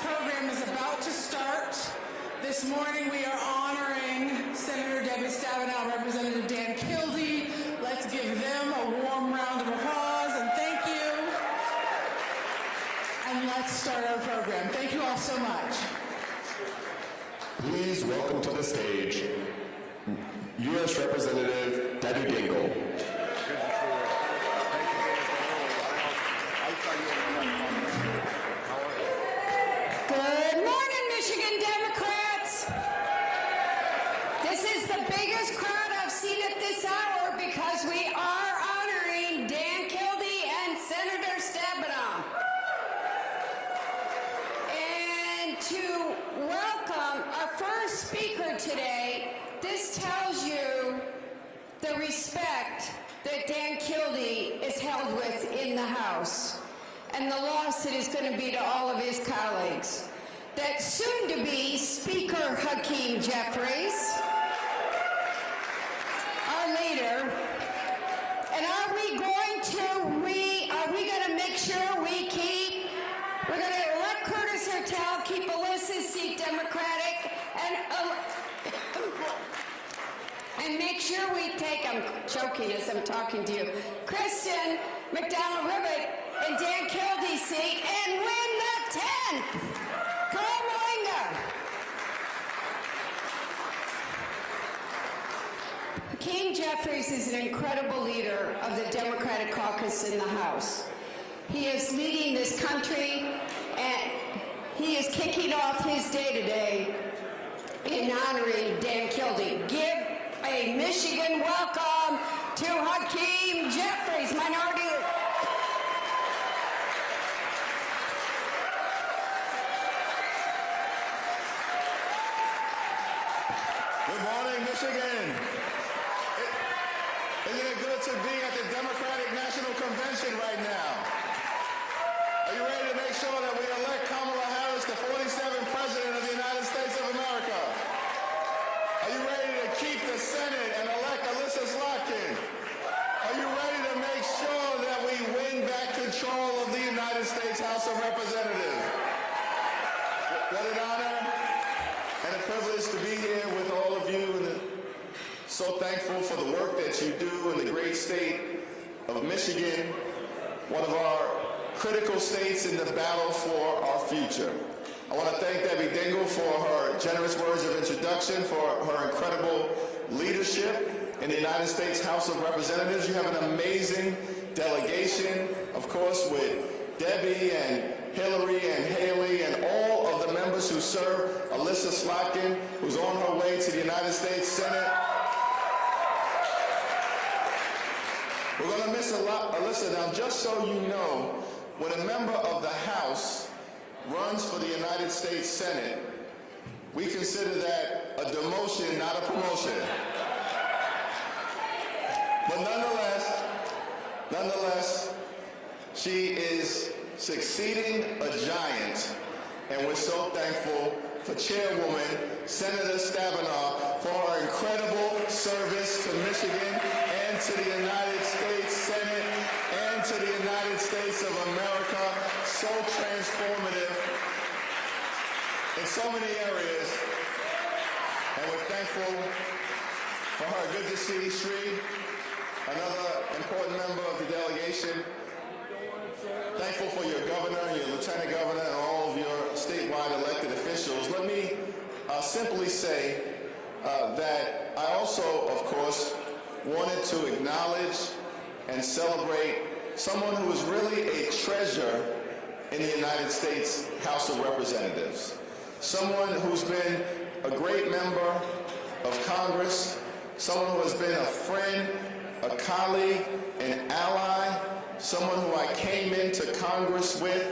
program is about to start. This morning we are honoring Senator Debbie Stabenow, Representative Dan Kildee. Let's give them a warm round of applause and thank you. And let's start our program. Thank you all so much. Please welcome to the stage U.S. Representative Debbie Dingell. Good morning, Michigan Democrats. This is the biggest crowd I've seen at this hour because we are honoring Dan Kildee and Senator Stabenow. And to welcome our first speaker today, this tells you the respect that Dan Kildee is held with in the House and the loss it is going to be to all of his colleagues. That soon-to-be Speaker Hakeem Jeffries, our leader, and are we going to make sure we're going to let Curtis Hertel keep Alyssa's seat Democratic and make sure we take, I'm choking as I'm talking to you, Kristen McDonald-Ribbit and Dan Kildee's seat and win the 10th. Go Moinga! Hakeem Jeffries is an incredible leader of the Democratic caucus in the House. He is leading this country and he is kicking off his day today in honoring Dan Kildee. Give a Michigan welcome to Hakeem Jeffries, Minority Leader. Good morning, Michigan. Isn't it good to be at the Democratic National Convention right now? Are you ready to make sure that we elect Kamala Harris, the 47th President of the United States of America? Are you ready to keep the Senate and elect Alyssa Slotkin? Are you ready to make sure that we win back control of the United States House of Representatives? What an honor and a privilege to be here with all of you, and so thankful for the work that you do in the great state of Michigan, one of our critical states in the battle for our future. I want to thank Debbie Dingell for her generous words of introduction, for her incredible leadership in the United States House of Representatives. You have an amazing delegation, of course, with Debbie and Hillary and Haley and all of the members who serve, Alyssa Slotkin, who's on her way to the United States Senate. We're going to miss a lot, Alyssa. Now, just so you know, when a member of the House runs for the United States Senate, we consider that a demotion, not a promotion. But nonetheless, she is succeeding a giant, and we're so thankful for Chairwoman Senator Stabenow for her incredible service to Michigan and to the United States Senate and to the United States of America. So transformative in so many areas, and we're thankful for her. Good to see Shri, another important member of the delegation. Thankful for your governor, your lieutenant governor, and all of your statewide elected officials. Let me simply say that I also, of course, wanted to acknowledge and celebrate someone who is really a treasure in the United States House of Representatives. Someone who's been a great member of Congress, someone who has been a friend, a colleague, an ally, someone who I came into Congress with,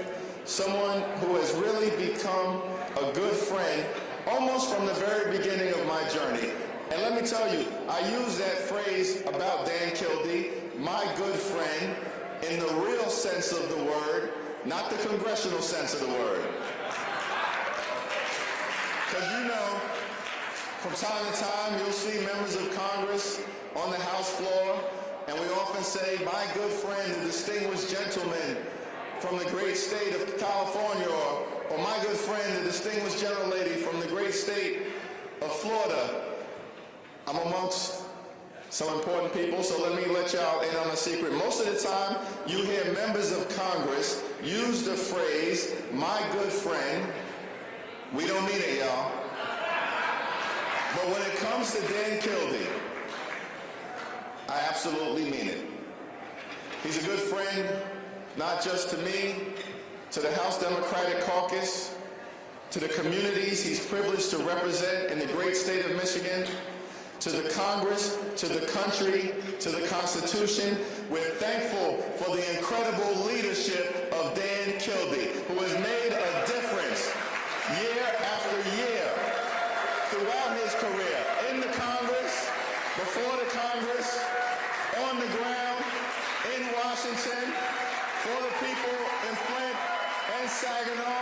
someone who has really become a good friend almost from the very beginning of my journey. And let me tell you, I use that phrase about Dan Kildee, my good friend, in the real sense of the word, not the congressional sense of the word. Because you know, from time to time, you'll see members of Congress on the House floor, and we often say, my good friend, the distinguished gentleman from the great state of California, or my good friend, distinguished gentle lady from the great state of Florida. I'm amongst some important people, so let me let y'all in on a secret. Most of the time, you hear members of Congress use the phrase, my good friend. We don't mean it, y'all. But when it comes to Dan Kildee, I absolutely mean it. He's a good friend, not just to me, to the House Democratic Caucus, to the communities he's privileged to represent in the great state of Michigan, to the Congress, to the country, to the Constitution. We're thankful for the incredible leadership of Dan Kildee, who has made a difference year after year throughout his career, in the Congress, before the Congress, on the ground, in Washington, for the people in Flint and Saginaw,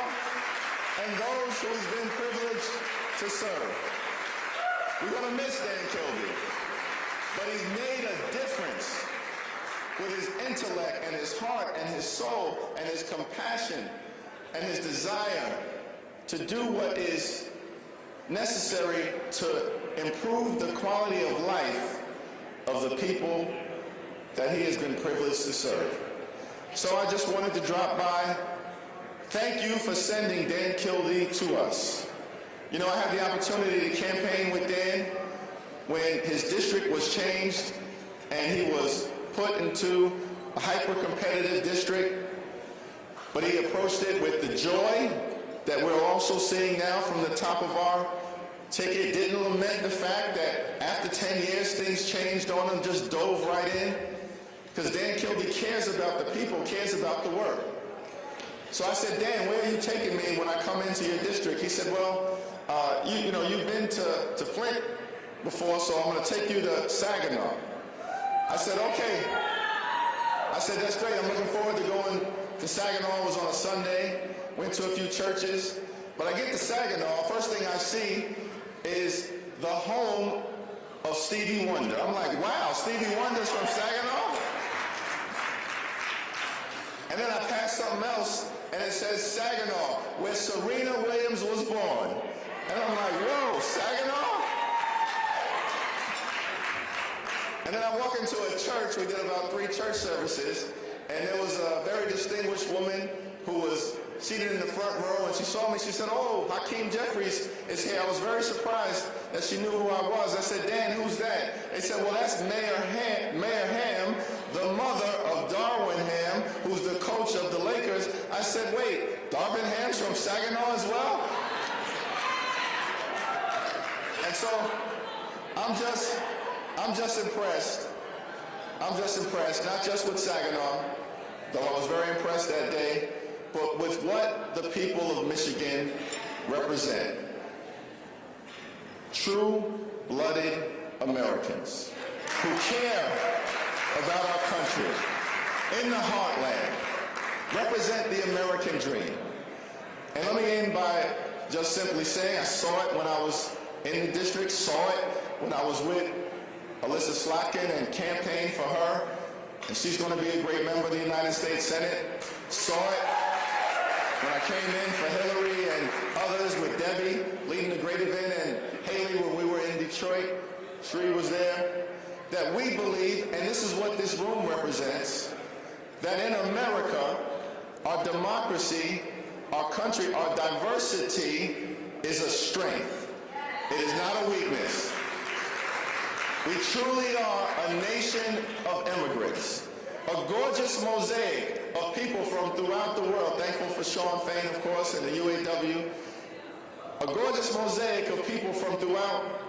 and those who he's been privileged to serve. We're going to miss Dan Kildee, but he's made a difference with his intellect and his heart and his soul and his compassion and his desire to do what is necessary to improve the quality of life of the people that he has been privileged to serve. So I just wanted to drop by. Thank you for sending Dan Kildee to us. You know, I had the opportunity to campaign with Dan when his district was changed and he was put into a hyper-competitive district, but he approached it with the joy that we're also seeing now from the top of our ticket. Didn't lament the fact that after 10 years things changed on him, just dove right in, because Dan Kildee cares about the people, cares about the work. So I said, Dan, where are you taking me when I come into your district? He said, well, you've been to Flint before, so I'm going to take you to Saginaw. I said, okay. I said, that's great. I'm looking forward to going to Saginaw. It was on a Sunday. Went to a few churches. But I get to Saginaw. First thing I see is the home of Stevie Wonder. I'm like, wow, Stevie Wonder's from Saginaw? And then I pass something else, and it says Saginaw, where Serena Williams was born. And I'm like, whoa, Saginaw? And then I walk into a church. We did about 3 church services, and there was a very distinguished woman who was seated in the front row, and she saw me. She said, oh, Hakeem Jeffries is here. I was very surprised that she knew who I was. I said, Dan, who's that? They said, well, that's Mayor Ham, the mother of Darwin Ham, who's the coach of the Lakers. I said, wait, Darvin Ham's from Saginaw as well? And so I'm just impressed. I'm just impressed, not just with Saginaw, though I was very impressed that day, but with what the people of Michigan represent. True-blooded Americans who care about our country in the heartland, represent the American dream. And let me end by just simply saying I saw it when I was in the district, saw it when I was with Alyssa Slotkin and campaigned for her, and she's going to be a great member of the United States Senate. Saw it when I came in for Hillary and others with Debbie leading the great event, and Haley when we were in Detroit. Shri was there. That we believe, and this is what this room represents, that in America, our democracy, our country, our diversity is a strength. It is not a weakness. We truly are a nation of immigrants, a gorgeous mosaic of people from throughout the world. Thankful for Fain, of course, and the UAW. A gorgeous mosaic of people from throughout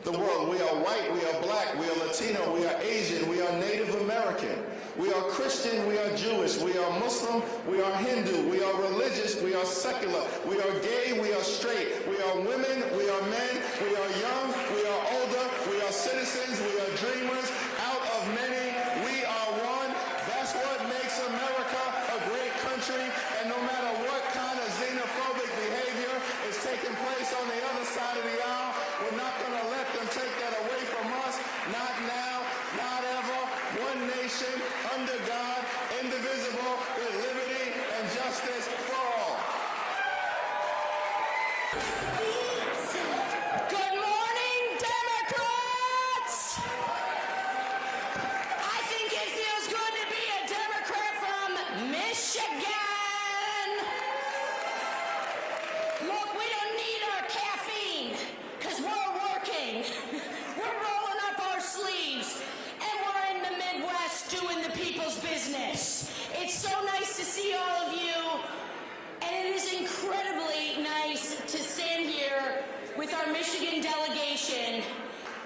the world. We are white, we are black, we are Latino, we are Asian, we are Native American. We are Christian, we are Jewish, we are Muslim, we are Hindu, we are religious, we are secular, we are gay, we are straight, we are women, we are men, we are young, we are older, we are citizens, we are dreamers. Out of many, we are one. That's what makes America a great country, and no matter what kind of xenophobic behavior is taking place on the other side of the aisle, we're not going to let them take that away from us. Not now, not ever. One nation, under God, indivisible, with liberty and justice for all. Good morning, Democrats! I think it feels good to be a Democrat from Michigan. Look, we don't need our caffeine because we're working. We're rolling up our sleeves and we're in the Midwest doing the people's business. It's so nice to see all of you, and it is incredibly nice to stand here with our Michigan delegation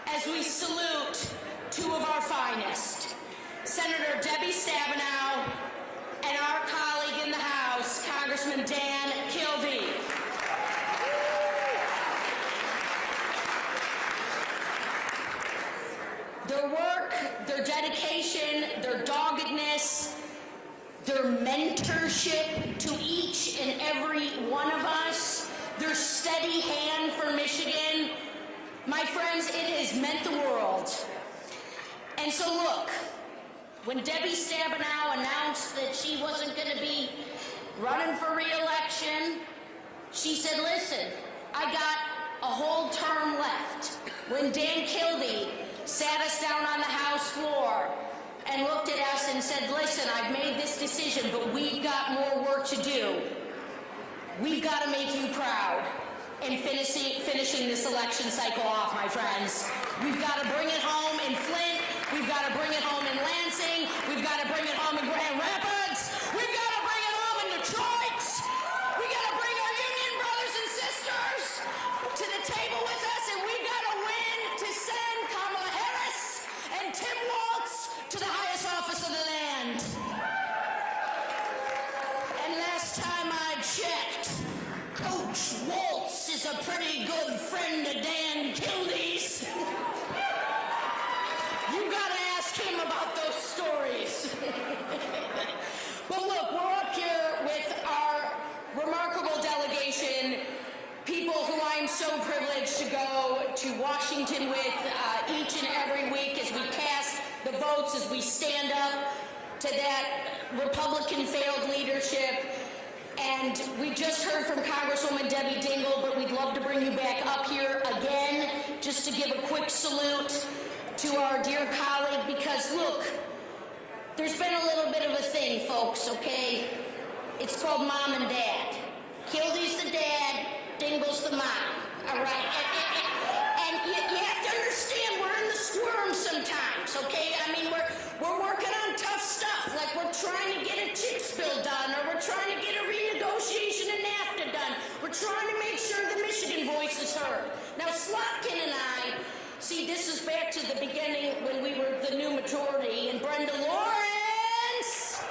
as we salute two of our finest, Senator Debbie Stabenow and our colleague in the House, Congressman Dan Kildee. Their work, their dedication, their doggedness, their mentorship to each and every one of us, their steady hand for Michigan, my friends, it has meant the world. And so look, when Debbie Stabenow announced that she wasn't going to be running for re-election, she said, listen, I got a whole term left. When Dan Kildee sat us down on the House floor and looked at us and said, listen, I've made this decision, but we've got more work to do. We've got to make you proud in finishing this election cycle off, my friends. We've got to bring it home in Flint. We've got to bring it home in Lansing. We've got to bring it home in Grand Rapids. We've got to bring it home in Detroit. We got to bring our union brothers and sisters to the table with us, and we've got to win to send Kamala Harris and Tim Walz to the highest office of the land. And last time I checked, Coach Walz is a pretty good friend of Dan Kildee's. You gotta ask him about those stories. But look, we're up here with our remarkable delegation, people who I'm so privileged to go to Washington with each and every week as we cast the votes, as we stand up to that Republican failed leadership. And we just heard from Congresswoman Debbie Dingell, but we'd love to bring you back up here again just to give a quick salute to our dear colleague, because look, there's been a little bit of a thing, folks, okay? It's called mom and dad. Kildee's the dad, Dingell's the mom, all right? And you have to understand, we're in the squirm sometimes, okay? I mean, we're working on tough stuff, like we're trying to get a CHIPS bill done, or we're trying to get a renegotiation of NAFTA done. We're trying to make sure the Michigan voice is heard. Now, Slotkin and I, see, this is back to the beginning when we were the new majority, and Brenda Lawrence,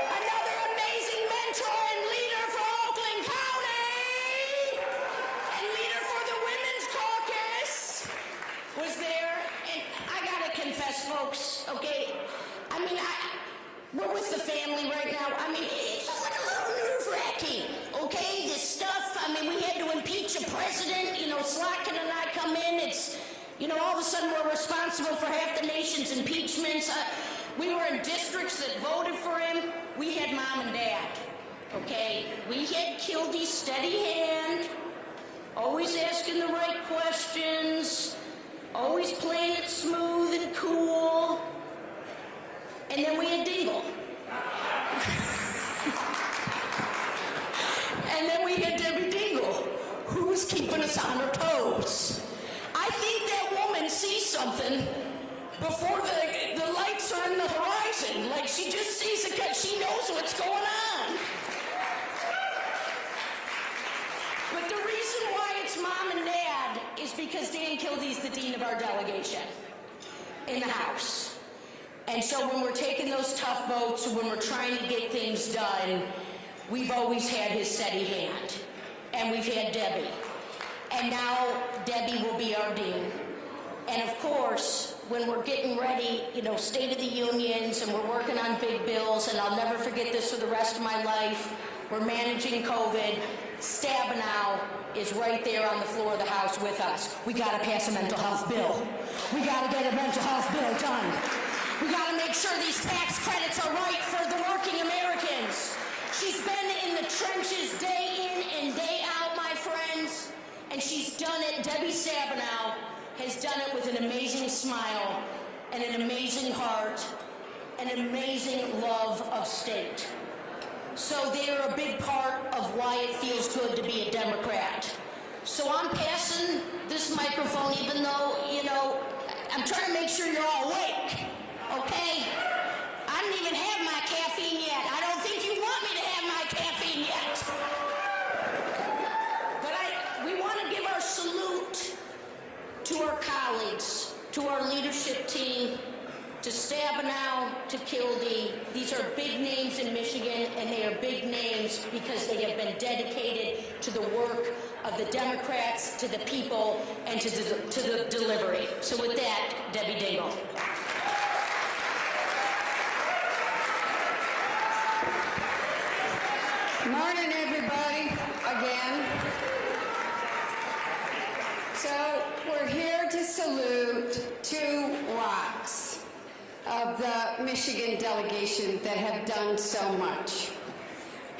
another amazing mentor and leader for Oakland County, and leader for the Women's Caucus, was there. And I gotta confess, folks, okay, I mean, we're with the family right now. I mean, it's like a little nerve-wracking, okay, this stuff. I mean, we had to impeach a president, you know, Slotkin and I come in, it's, you know, all of a sudden we're responsible for half the nation's impeachments. We were in districts that voted for him. We had mom and dad, okay? We had Kildee's steady hand, always asking the right questions, always playing it smooth and cool. And then we had Dingell. And then we had Debbie Dingell, who was keeping us on our toes. I think that woman sees something before the lights are in the horizon. Like, she just sees it because she knows what's going on. But the reason why it's mom and dad is because Dan Kildee's the dean of our delegation in the House. And so when we're taking those tough votes, when we're trying to get things done, we've always had his steady hand. And we've had Debbie. And now Debbie will be our dean. And of course, when we're getting ready, you know, State of the Unions, and we're working on big bills, and I'll never forget this for the rest of my life, we're managing COVID, Stabenow is right there on the floor of the House with us. We gotta pass a mental health bill. We gotta get a mental health bill done. We gotta make sure these tax credits are right for the working Americans. She's been in the trenches day in and day out, my Debbie Stabenow has done it with an amazing smile and an amazing heart and an amazing love of state. So they are a big part of why it feels good to be a Democrat. So I'm passing this microphone, even though, you know, I'm trying to make sure you're all awake, okay? I didn't even have my caffeine yet. I don't think you want me to have my caffeine yet. But we want to give our salute to our colleagues, to our leadership team, to Stabenow, to Kildee. These are big names in Michigan, and they are big names because they have been dedicated to the work of the Democrats, to the people, and to the delivery. So with that, Debbie Dingell. Morning, everybody, again. So we're here to salute two rocks of the Michigan delegation that have done so much.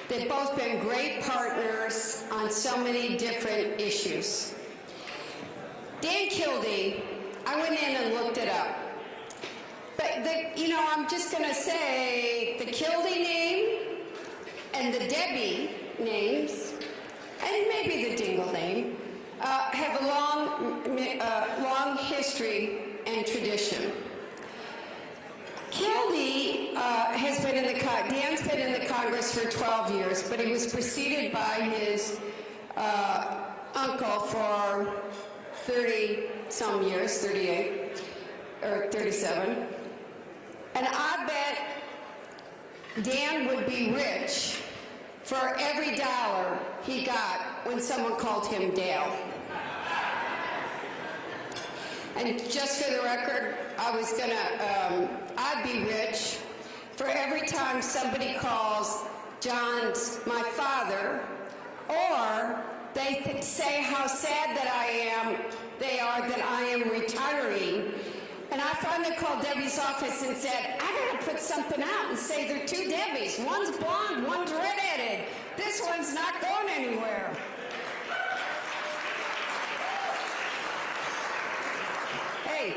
They've both been great partners on so many different issues. Dan Kildee, I went in and looked it up. But, I'm just going to say the Kildee name and the Debbie names, and maybe the Dingell name, have a long history and tradition. Kildee has been Dan's been in the Congress for 12 years, but he was preceded by his uncle for 30-some years, 38 or 37. And I bet Dan would be rich for every dollar he got when someone called him Dale. And just for the record, I'd be rich for every time somebody calls John's my father, or they say how sad that they are that I am retiring. And I finally called Debbie's office and said, I gotta put something out and say there are two Debbies. One's blonde, one's redheaded. This one's not going anywhere. Hey,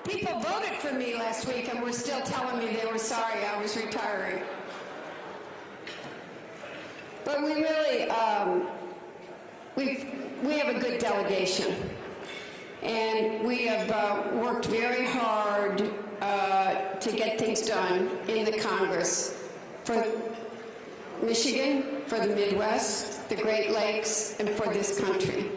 people voted for me last week and were still telling me they were sorry I was retiring. But we really, we have a good delegation. And we have worked very hard to get things done in the Congress for Michigan, for the Midwest, the Great Lakes, and for this country.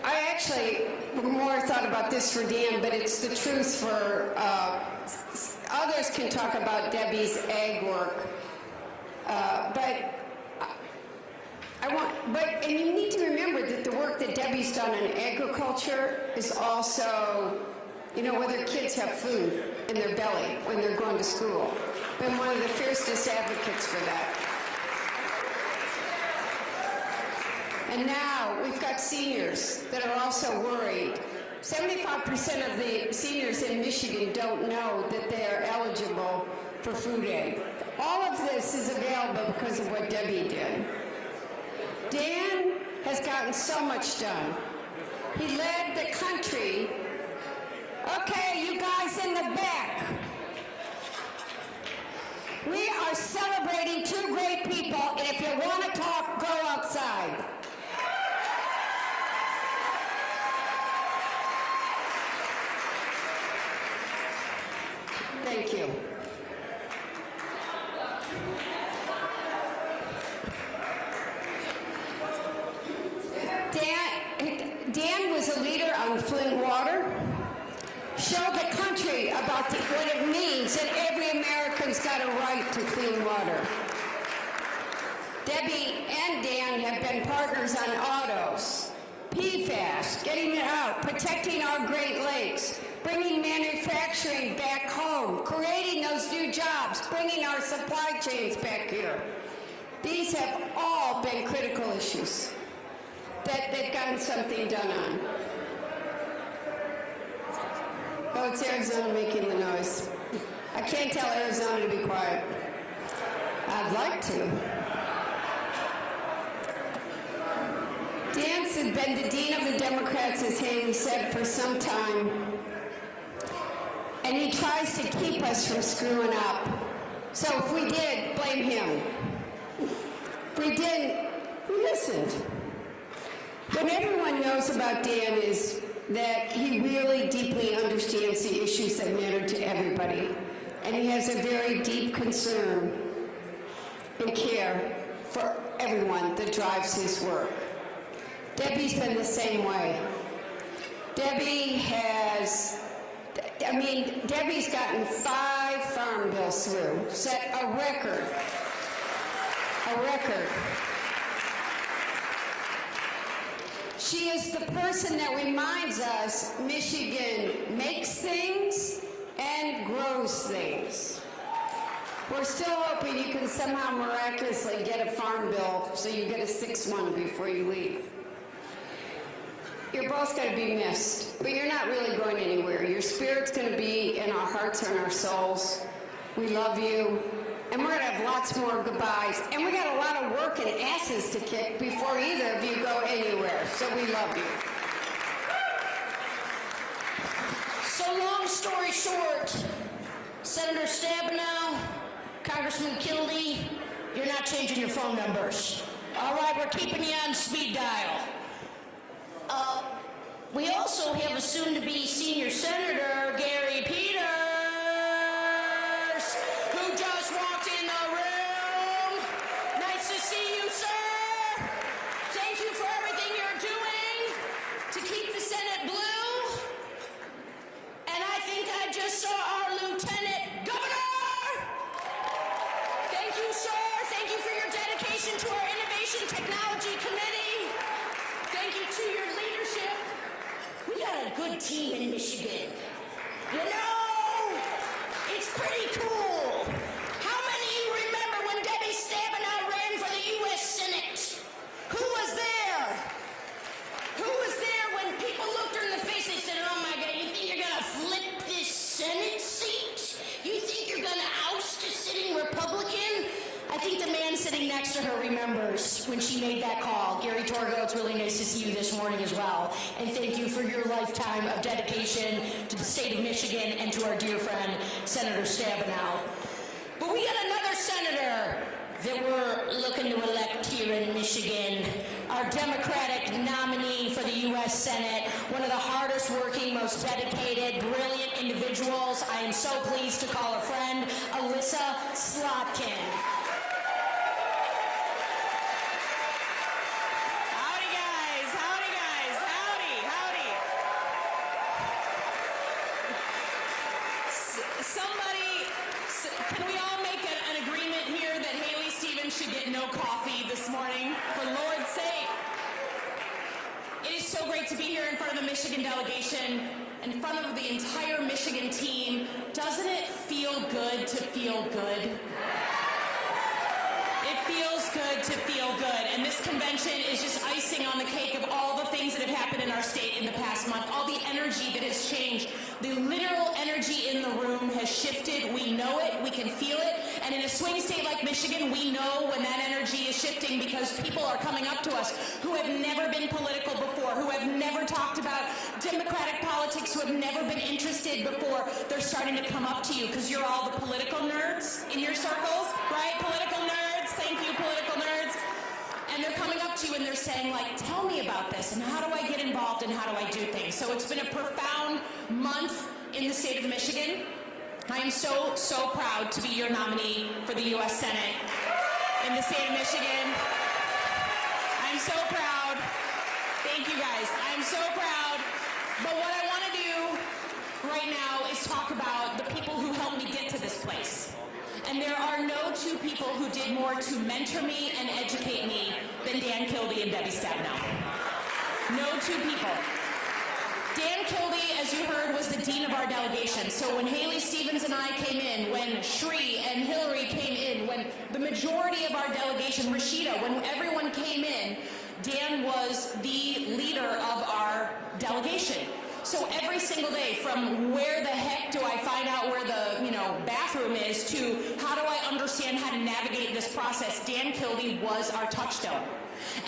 I actually more thought about this for Dan, but it's the truth for others can talk about Debbie's ag work, and you need to remember that the work that Debbie's done in agriculture is also, whether kids have food in their belly when they're going to school. Been one of the fiercest advocates for that. And now we've got seniors that are also worried. 75% of the seniors in Michigan don't know that they are eligible for food aid. All of this is available because of what Debbie did. Dan has gotten so much done. He led the country. Okay, you guys in the back. We are celebrating two great people, and if you want to talk, go outside. Thank you. Dan was a leader on Flint water, showed the country about what it means that every American's got a right to clean water. Debbie and Dan have been partners on autos, PFAS, getting it out, protecting our Great Lakes, bringing manufacturing back home, creating those new jobs, bringing our supply chains back here. These have all been critical issues that they've gotten something done on. Oh, it's Arizona making the noise. I can't tell Arizona to be quiet. I'd like to. has been the dean of the Democrats, as Haley said, for some time. And he tries to keep us from screwing up. So if we did, blame him. If we didn't, we listened. What everyone knows about Dan is that he really deeply understands the issues that matter to everybody. And he has a very deep concern and care for everyone that drives his work. Debbie's been the same way. Debbie's gotten 5 farm bills through, set a record. She is the person that reminds us Michigan makes things and grows things. We're still hoping you can somehow miraculously get a farm bill so you get a 6-1 before you leave. You're both going to be missed, but you're not really going anywhere. Your spirit's going to be in our hearts and our souls. We love you, and we're going to have lots more goodbyes. And we got a lot of work and asses to kick before either of you go anywhere, so we love you. So long story short, Senator Stabenow, Congressman Kildee, you're not changing your phone numbers. All right, we're keeping you on speed dial. We also have a soon-to-be senior senator, Gary Peters, who just walked in the room. Nice to see you, sir. Thank you for everything you're doing to keep the Senate blue. And I think I just saw our Lieutenant Governor. Thank you, sir. Thank you for your dedication to our Innovation Technology Committee. Thank you to your leadership. We got a good team in Michigan. You know, it's pretty cool. How many of you remember when Debbie Stabenow ran for the U.S. Senate? Who was there? Who was there when people looked her in the face and said, oh my God, you think you're going to flip this Senate seat? You think you're going to oust a sitting Republican? I think the man sitting next to her remembers when she made that call. Gary Torgo, it's really nice to see you this morning as well. And thank you for your lifetime of dedication to the state of Michigan and to our dear friend, Senator Stabenow. But we got another senator that we're looking to elect here in Michigan. Our Democratic nominee for the U.S. Senate, one of the hardest working, most dedicated, brilliant individuals. I am so pleased to call a friend, Alyssa Slotkin. Can we all make an agreement here that Haley Stevens should get no coffee this morning, for Lord's sake? It is so great to be here in front of the Michigan delegation, in front of the entire Michigan team. Doesn't it feel good to feel good? It feels good to feel good, and this convention is just icing on the cake of all the things that have happened in our state in the past month, all the energy that has changed. The literal energy in the room has shifted. We know it, we can feel it, and in a swing state like Michigan, we know when that energy is shifting because people are coming up to us who have never been political before, who have never talked about democratic politics, who have never been interested before. They're starting to come up to you because you're all the political nerds in your circles, right? Political nerds. Thank you, political nerds. And they're coming up to you and they're saying, like, tell me about this and how do I get involved and how do I do things? So it's been a profound month in the state of Michigan. I am so, so proud to be your nominee for the U.S. Senate in the state of Michigan. I'm so proud. Thank you, guys. I'm so proud. But what I want to do right now is talk about the people who helped me get to this place. And there are no two people who did more to mentor me and educate me than Dan Kildee and Debbie Stabenow. No two people. Dan Kildee, as you heard, was the dean of our delegation. So when Haley Stevens and I came in, when Shri and Hillary came in, when the majority of our delegation, Rashida, when everyone came in, Dan was the leader of our delegation. So every single day, from where the heck do I find out where the bathroom is to how do I understand how to navigate this process, Dan Kildee was our touchstone.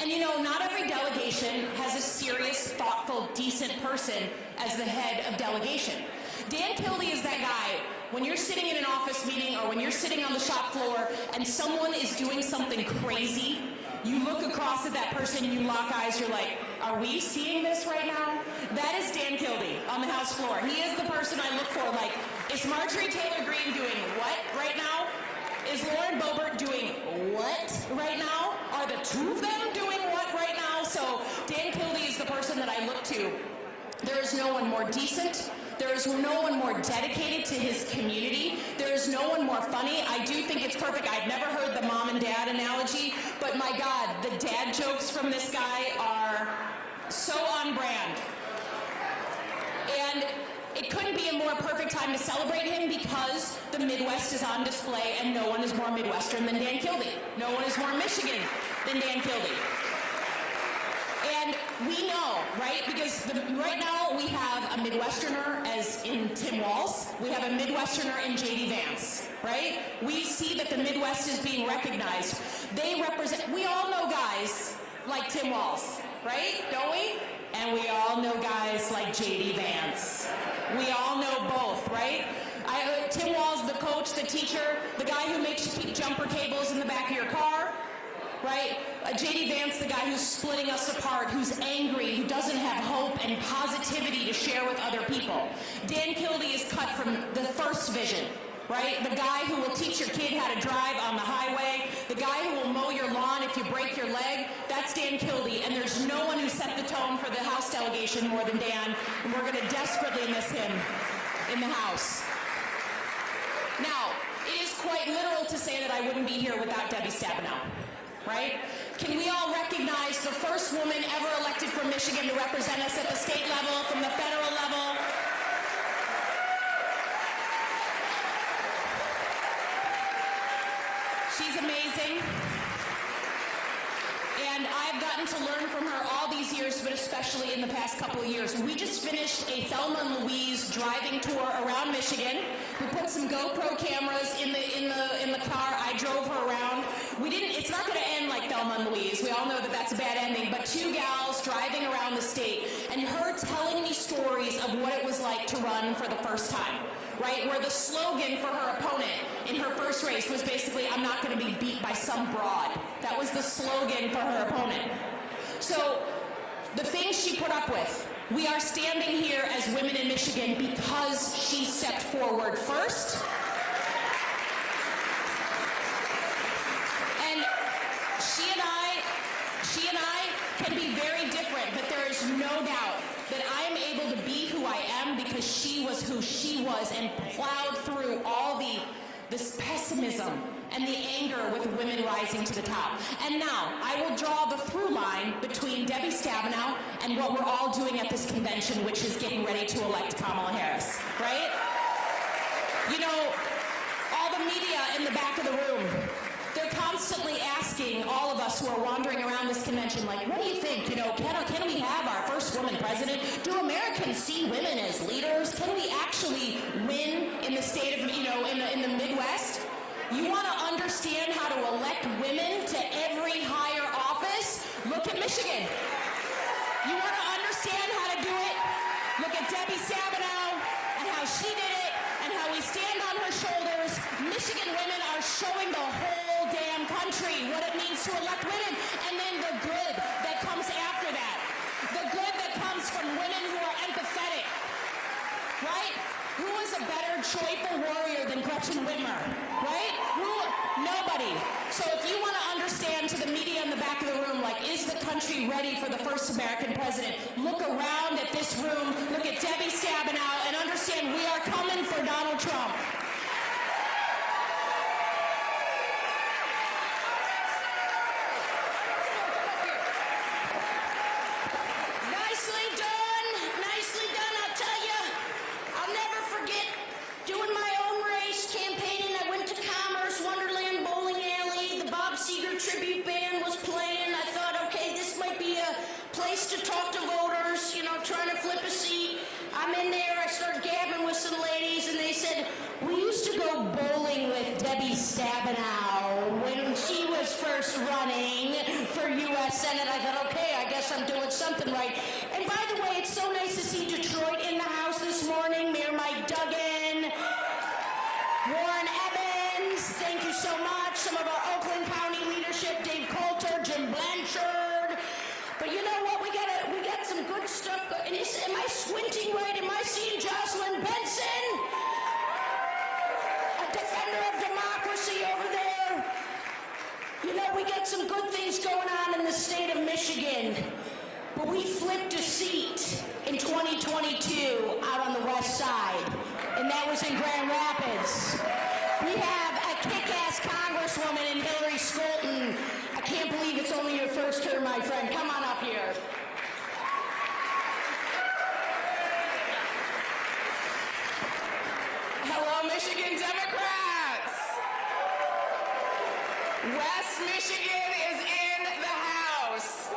And you know, not every delegation has a serious, thoughtful, decent person as the head of delegation. Dan Kildee is that guy. When you're sitting in an office meeting or when you're sitting on the shop floor and someone is doing something crazy, you look across at that person, you lock eyes, you're like, are we seeing this right now? That is Dan Kildee on the House floor. He is the person I look for, like, is Marjorie Taylor Greene doing what right now? Is Lauren Boebert doing what right now? Are the two of them doing what right now? So Dan Kildee is the person that I look to. There is no one more decent. There is no one more dedicated to his community. There is no one more funny. I do think it's perfect. I've never heard the mom and dad analogy, but my God, the dad jokes from this guy are so on brand. And it couldn't be a more perfect time to celebrate him because the Midwest is on display and no one is more Midwestern than Dan Kildee. No one is more Michigan than Dan Kildee. And we know, right, because right now we have a Midwesterner as in Tim Walz. We have a Midwesterner in J.D. Vance, right? We see that the Midwest is being recognized. They represent, we all know guys like Tim Walz, right? Don't we? And we all know guys like J.D. Vance. We all know both, right? Tim Walz, the coach, the teacher, the guy who makes you keep jumper cables in the back of your car, right? J.D. Vance, the guy who's splitting us apart, who's angry, who doesn't have hope and positivity to share with other people. Dan Kildee is cut from the first vision, right? The guy who will teach your kid how to drive on the highway, the guy who will mow your lawn if you break your leg, that's Dan Kildee. And there's no one who set the tone for the House delegation more than Dan, and we're going to desperately miss him in the House. Now, it is quite literal to say that I wouldn't be here without Debbie Stabenow. Right? Can we all recognize the first woman ever elected from Michigan to represent us at the state level, from the federal level? She's amazing. And I've gotten to learn from her all these years, but especially in the past couple of years. We just finished a Thelma and Louise driving tour around Michigan. We put some GoPro cameras in the car. I drove her around. It's not going to end like Thelma and Louise. We all know that that's a bad ending, but two gals driving around the state and her telling me stories of what it was like to run for the first time, right? Where the slogan for her opponent in her first race was basically, I'm not going to be beat by some broad. That was the slogan for her opponent. So the things she put up with, we are standing here as women in Michigan because she stepped forward first. And she and I can be very different, but there is no doubt that I am able to be who I am because she was who she was and plowed through all this pessimism and the anger with women rising to the top. And now, I will draw the through line between Debbie Stabenow and what we're all doing at this convention, which is getting ready to elect Kamala Harris, right? You know, all the media in the back of the room, they're constantly asking all of us who are wandering around this convention, like, what do you think? You know, can we have our first woman president? Do Americans see women as leaders? Can we actually win in the state of, in the Midwest? You want to understand how to elect women to every higher office? Look at Michigan. You want to understand how to do it? Look at Debbie Stabenow and how she did it and how we stand on her shoulders. Michigan women are showing the whole damn country what it means to elect women. And then the good that comes after that. The good that comes from women who are empathetic. Right? Who is a better joyful warrior than Gretchen Whitmer? Right? Nobody. So if you want to understand to the media in the back of the room, like, is the country ready for the first American president? Look around at this room, look at Debbie Stabenow, and understand we are coming for Donald Trump. Nicely done. Nicely done, I'll tell you. I'll never forget doing my own race, campaigning. I went to Commerce, Wonderland Bowling Alley. The Bob Seger tribute band was playing. I thought, okay, this might be a place to talk to voters, trying to flip a seat. I'm in there. I start gabbing with some ladies, and they said, we used to go bowling with Debbie Stabenow when she was first running for U.S. Senate. I thought, okay, I guess I'm doing something right. And by the way, it's so nice to see Detroit in the House this morning. Mayor Mike Duggan, Warren Evans, thank you so much. Some of our Oakland County leadership, Dave Coulter, Jim Blanchard. But you know what? We got some good stuff. And am I squinting right? Am I seeing Jocelyn Benson? A defender of democracy over there. You know, we got some good things going on in the state of Michigan. But we flipped a seat in 2022 out on the west side. And that was in Grand Rapids. We have a kick-ass congresswoman in Hillary Scholten. I can't believe it's only your first term, my friend. Come on up here. Hello, Michigan Democrats. West Michigan is in the House.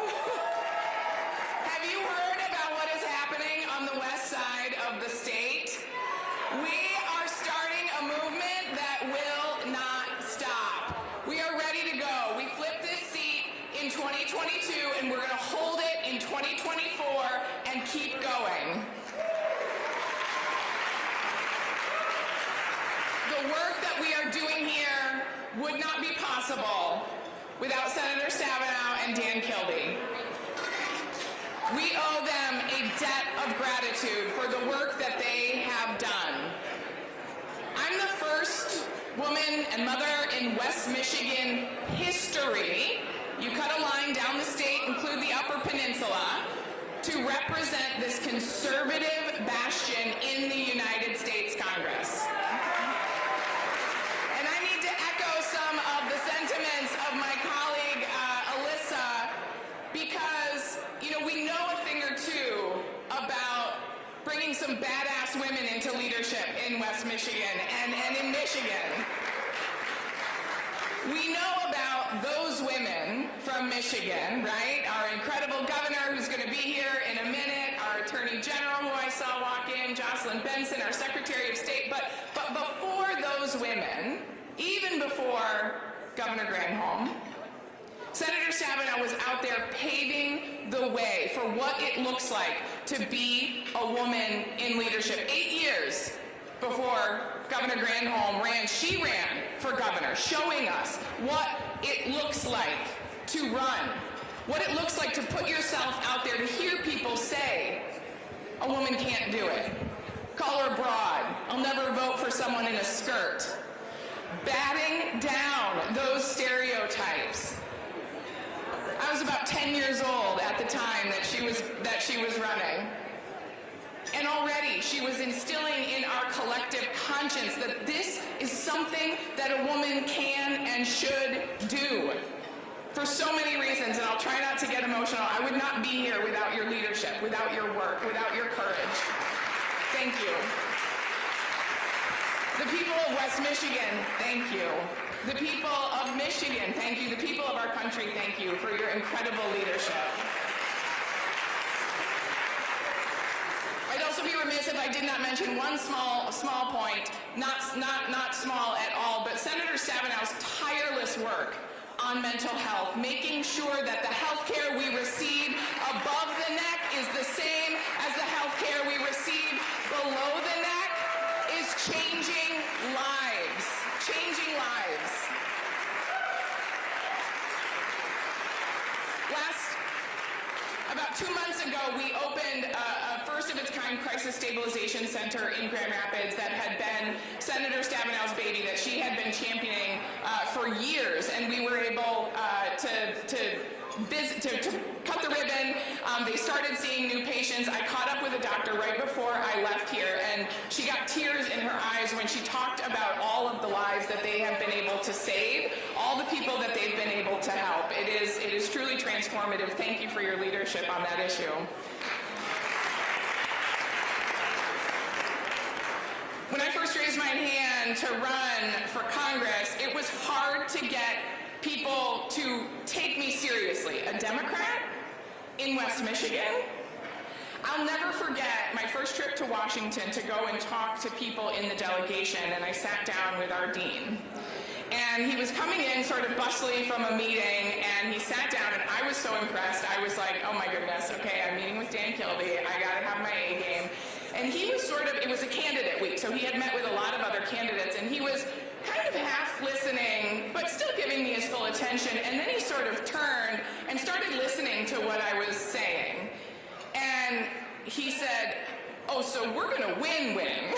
Have you heard about what is happening on the west side of the state? We are starting a movement that will not stop. We are ready to go. We flipped this seat in 2022, and we're going to hold it in 2024 and keep going. The work that we are doing here would not be possible without Senator Stabenow and Dan Kildee. We owe them a debt of gratitude for the work that they have done. I'm the first woman and mother in West Michigan history, you cut a line down the state, include the Upper Peninsula, to represent this conservative bastion in the United States Congress. And I need to echo some of the sentiments of my colleague, Alyssa, because, you know, we know a thing or two about bringing some badass women into leadership in West Michigan and in Michigan. We know about those women from Michigan, right? Our incredible governor who's going to be here in a minute, our attorney general who I saw walk in, Jocelyn Benson, our secretary of state. But before those women, even before Governor Granholm, Senator Stabenow was out there paving the way for what it looks like to be a woman in leadership. 8 years before Governor Granholm ran, she ran for governor, showing us what it looks like to run, what it looks like to put yourself out there, to hear people say, a woman can't do it. Call her broad. I'll never vote for someone in a skirt. Batting down those stereotypes. I was about 10 years old at the time that she was running. And already she was instilling in our collective conscience that this is something that a woman can and should do. For so many reasons, and I'll try not to get emotional, I would not be here without your leadership, without your work, without your courage. Thank you. The people of West Michigan, thank you. The people of Michigan, thank you. The people of our country, thank you for your incredible leadership. I'd also be remiss if I did not mention one small point, not small at all, but Senator Stabenow's tireless work on mental health, making sure that the health care we receive above the neck is the same as the health care we receive below the neck, is changing lives. Changing lives. About 2 months ago, we opened a first-of-its-kind crisis stabilization center in Grand Rapids that had been Senator Stabenow's baby, that she had been championing for years, and we were able to cut the ribbon. They started seeing new patients. I caught up with a doctor right before I left here, and she got tears in her eyes when she talked about all of the lives that they have been able to save, all the people that they've been able to help. It is truly transformative. Thank you for your leadership on that issue. When I first raised my hand to run for Congress, it was hard to get people to take me seriously. A Democrat in West Michigan? I'll never forget my first trip to Washington to go and talk to people in the delegation, and I sat down with our dean. And he was coming in sort of bustling from a meeting, and he sat down, and I was was so impressed. I was like, oh my goodness, okay, I'm meeting with Dan Kildee. I got to have my A game. And he was it was a candidate week, so he had met with a lot of other candidates, and he was kind of half listening, but still giving me his full attention. And then he sort of turned and started listening to what I was saying. And he said, oh, so we're going to win-win.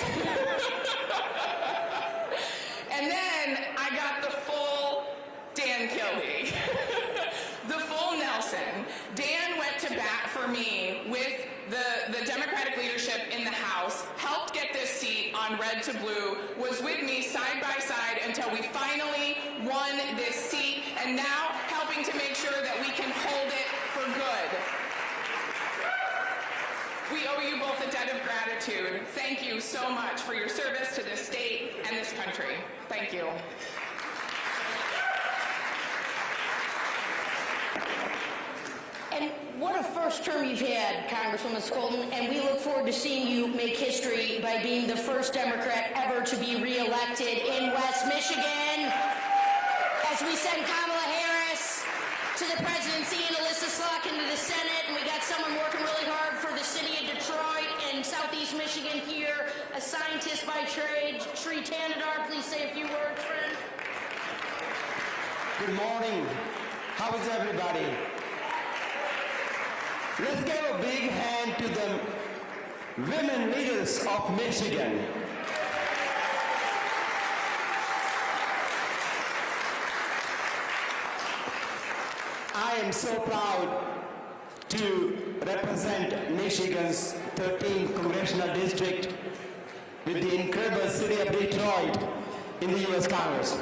And then I got the full Dan Kildee, the full Nelson. Dan went to bat for me with the Democratic leadership in the House, helped get this seat on red to blue, was with me side by side until we finally won this seat, and now helping to make sure that we can hold it for good. We owe you both a debt of gratitude. Thank you so much for your service to this state and this country. Thank you. And what a first term you've had, Congresswoman Skolten, and we look forward to seeing you make history by being the first Democrat ever to be reelected in West Michigan. As we send Kamala Harris to the presidency and Alyssa Slotkin to the Senate, and we got someone working really hard for the city of Detroit and Southeast Michigan here, a scientist by trade, Shri Thanedar. Please say a few words, friend. Good morning. How is everybody? Let's give a big hand to the women leaders of Michigan. I am so proud to represent Michigan's 13th congressional district with the incredible city of Detroit in the U.S. Congress.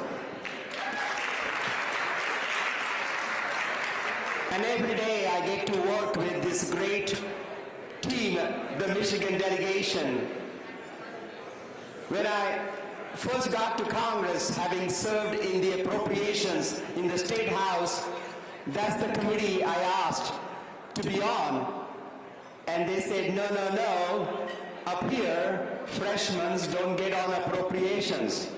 And every day I get to work with this great team, the Michigan delegation. When I first got to Congress, having served in the appropriations in the State House, that's the committee I asked to be on. And they said, no, no, no, up here, freshmen don't get on appropriations.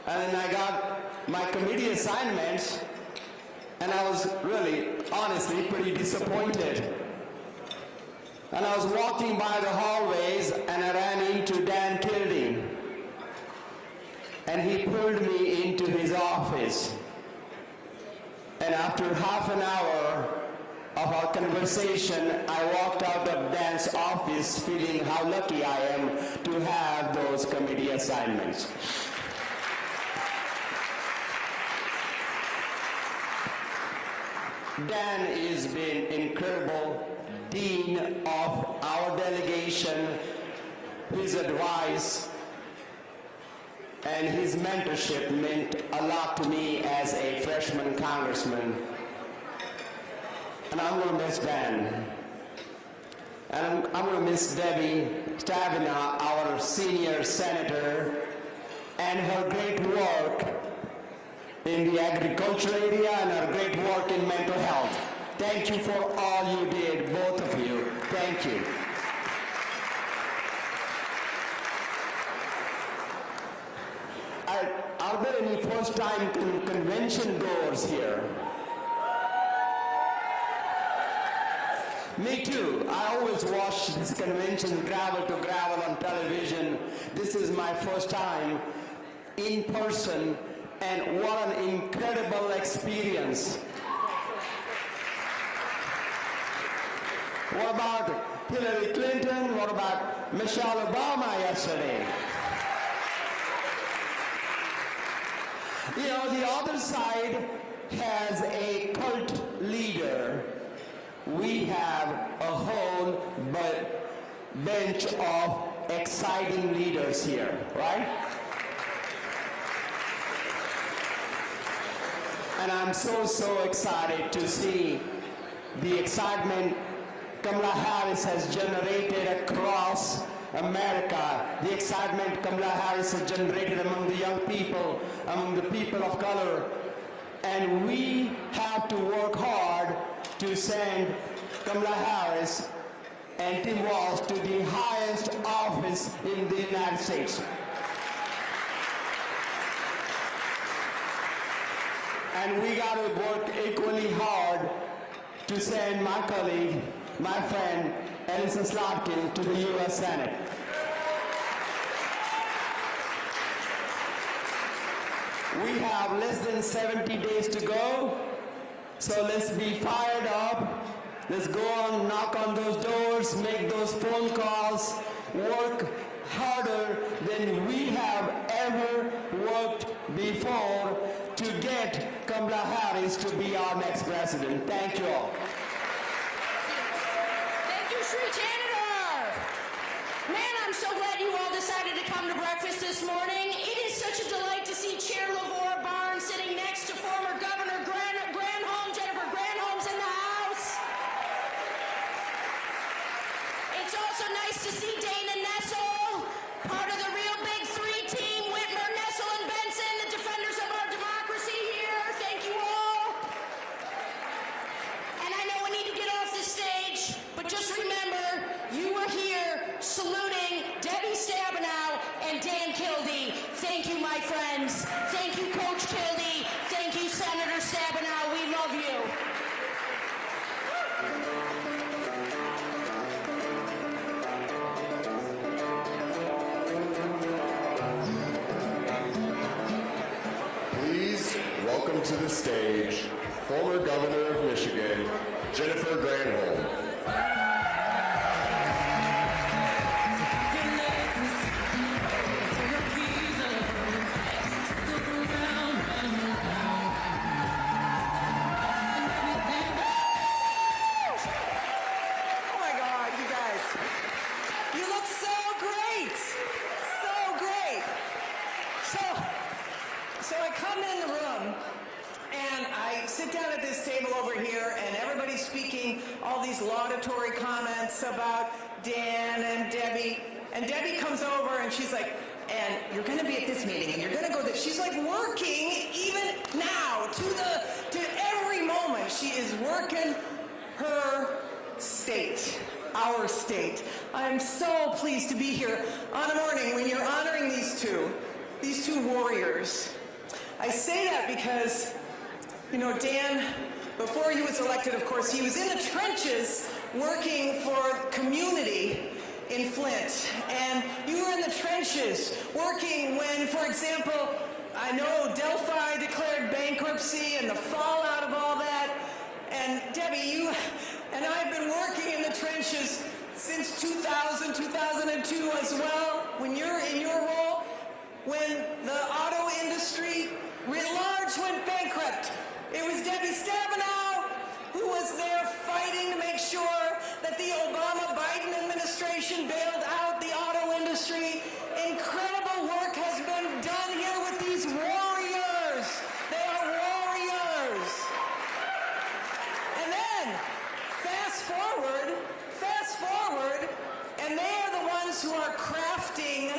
And I got my committee assignments, and I was really, honestly, pretty disappointed. And I was walking by the hallways, and I ran into Dan Kildee. And he pulled me into his office. And after half an hour of our conversation, I walked out of Dan's office feeling how lucky I am to have those committee assignments. Dan has been incredible dean of our delegation. His advice and his mentorship meant a lot to me as a freshman congressman. And I'm going to miss Dan. And I'm going to miss Debbie Stabenow, our senior senator, and her great work in the agriculture area and her great work in mental health. Thank you for all you did, both of you. Thank you. Are there any first-time convention goers here? Me too. I always watch this convention gravel to gravel on television. This is my first time in person, and what an incredible experience. What about Hillary Clinton? What about Michelle Obama yesterday? You know, the other side has a cult leader. We have a whole bench of exciting leaders here, right? And I'm so excited to see the excitement Kamala Harris has generated across America, the excitement Kamala Harris has generated among the young people, among the people of color. And we have to work hard to send Kamala Harris and Tim Walz to the highest office in the United States. And we got to work equally hard to send my colleague, my friend, Alyssa Slotkin to the U.S. Senate. We have less than 70 days to go, so let's be fired up. Let's go on, knock on those doors, make those phone calls, work harder than we have ever worked before to get Kamala Harris to be our next president. Thank you all. Thank you, Shri Thanedar. Man, I'm so glad you all decided to come to breakfast this morning. It is such a delight to see Chair LaVore Barnes sitting next to former Governor Granholm. Jennifer Granholm's in the house. It's also nice to see Dana Nessel, part of the real big three team, Whitmer, Nessel, and Benson, the defenders of our democracy here. Thank you all. And I know we need to get off the stage, but just remember, you were here saluting Debbie Stabenow and Dan Kildee. Thank you, my friends. Thank you, Coach Kildee. Thank you, Senator Stabenow. We love you. Please welcome to the stage former Governor of Michigan, Jennifer Granholm. Oh my God, you guys. You look so great. So great. So I come in the room and I sit down at this table over here and everybody's speaking all these laudatory comments about Dan and Debbie. And Debbie comes over and she's like, and you're going to be at this meeting and you're going to go there. She's like working even now to every moment. She is working her state, our state. I'm so pleased to be here on a morning when you're honoring these two warriors. I say that because, you know, Dan, before he was elected, of course, he was in the trenches working for community in Flint. And you were in the trenches working when, for example, I know Delphi declared bankruptcy and the fallout of all that. And Debbie, you and I have been working in the trenches since 2000, 2002 as well. When you're in your role, when the auto industry writ large went bankrupt, it was Debbie Stabenow who was there fighting to make sure that the Obama-Biden administration bailed out the auto industry. Incredible work has been done here with these warriors. They are warriors. And then, fast forward, and they are the ones who are crafting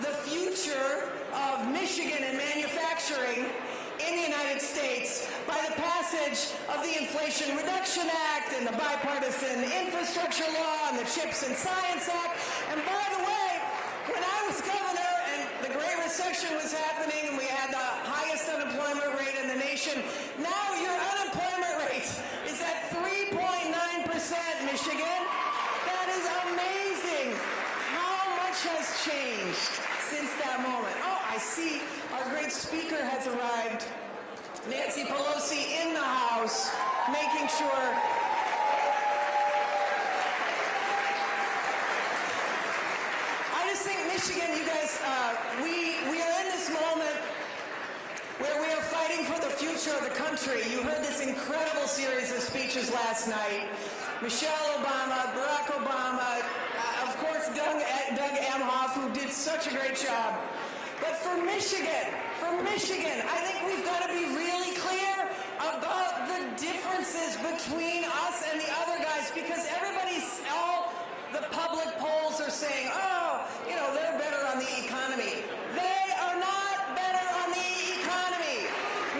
the future of Michigan and manufacturing in the United States by the passage of the Inflation Reduction Act and the Bipartisan Infrastructure Law and the CHIPS and Science Act. And by the way, when I was governor and the Great Recession was happening and we had the highest unemployment rate in the nation, now your unemployment rate is at 3.9%, Michigan. That is amazing. How much has changed since that moment? Oh, I see our great speaker has arrived. Nancy Pelosi in the House, making sure. I just think Michigan, you guys, we are in this moment where we are fighting for the future of the country. You heard this incredible series of speeches last night. Michelle Obama, Barack Obama, of course, Doug Emhoff, who did such a great job. But for Michigan, I think we've got to be really clear about the differences between us and the other guys, because all the public polls are saying, oh, you know, they're better on the economy. They are not better on the economy.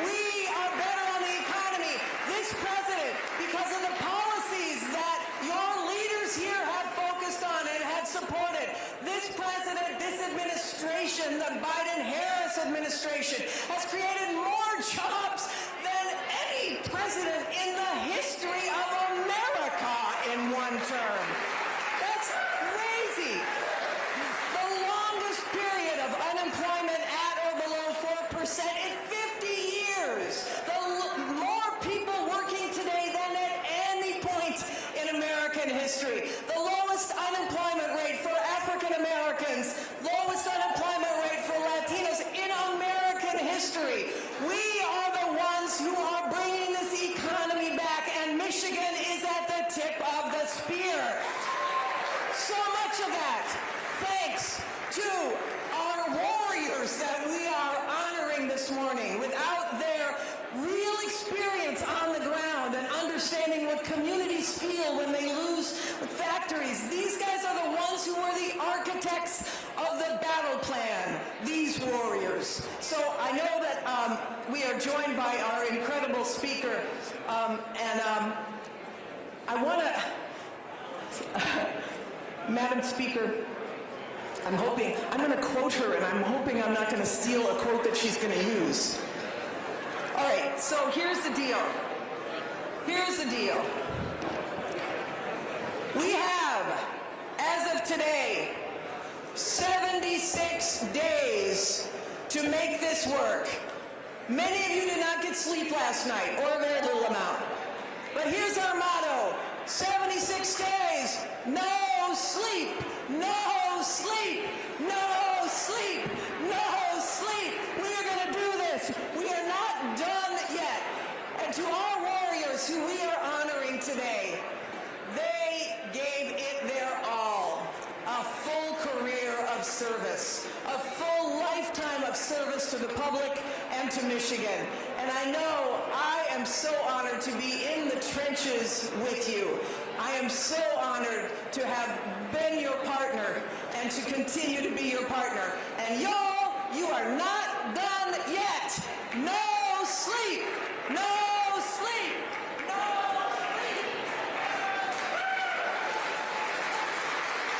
We are better on the economy. This president, because of the policies that your leaders here have focused on and have supported, this president, this administration, the Biden-Harris administration, has created more jobs than any president in the history of America in one term. That's crazy. The longest period of unemployment at or below 4% in 50 years. More people working today than at any point in American history. The lowest unemployment rate for African Americans, lowest unemployment rate for Latinos in American history. We are the ones who are bringing this economy back, and Michigan is at the tip of the spear. So much of that thanks to our warriors that we are honoring this morning. Without their real experience on the ground and understanding what communities feel when they lose factories, these guys are the ones who were the architects of the battle plan, these warriors. So I know that we are joined by our incredible speaker, and I want to, Madam Speaker, I'm going to quote her, and I'm hoping I'm not going to steal a quote that she's going to use. All right, so here's the deal. Here's the deal. We have, as of today, 76 days to make this work. Many of you did not get sleep last night, or a very little amount. But here's our motto: 76 days, no sleep, no sleep, no sleep, no sleep. We are going to do this. We are not done yet. And to our warriors who we are honoring today, they gave it their all. A full career of service, a full lifetime of service to the public and to Michigan. And I know I am so honored to be in the trenches with you. I am so honored to have been your partner and to continue to be your partner. And y'all, you are not done yet. No sleep, no sleep, no sleep.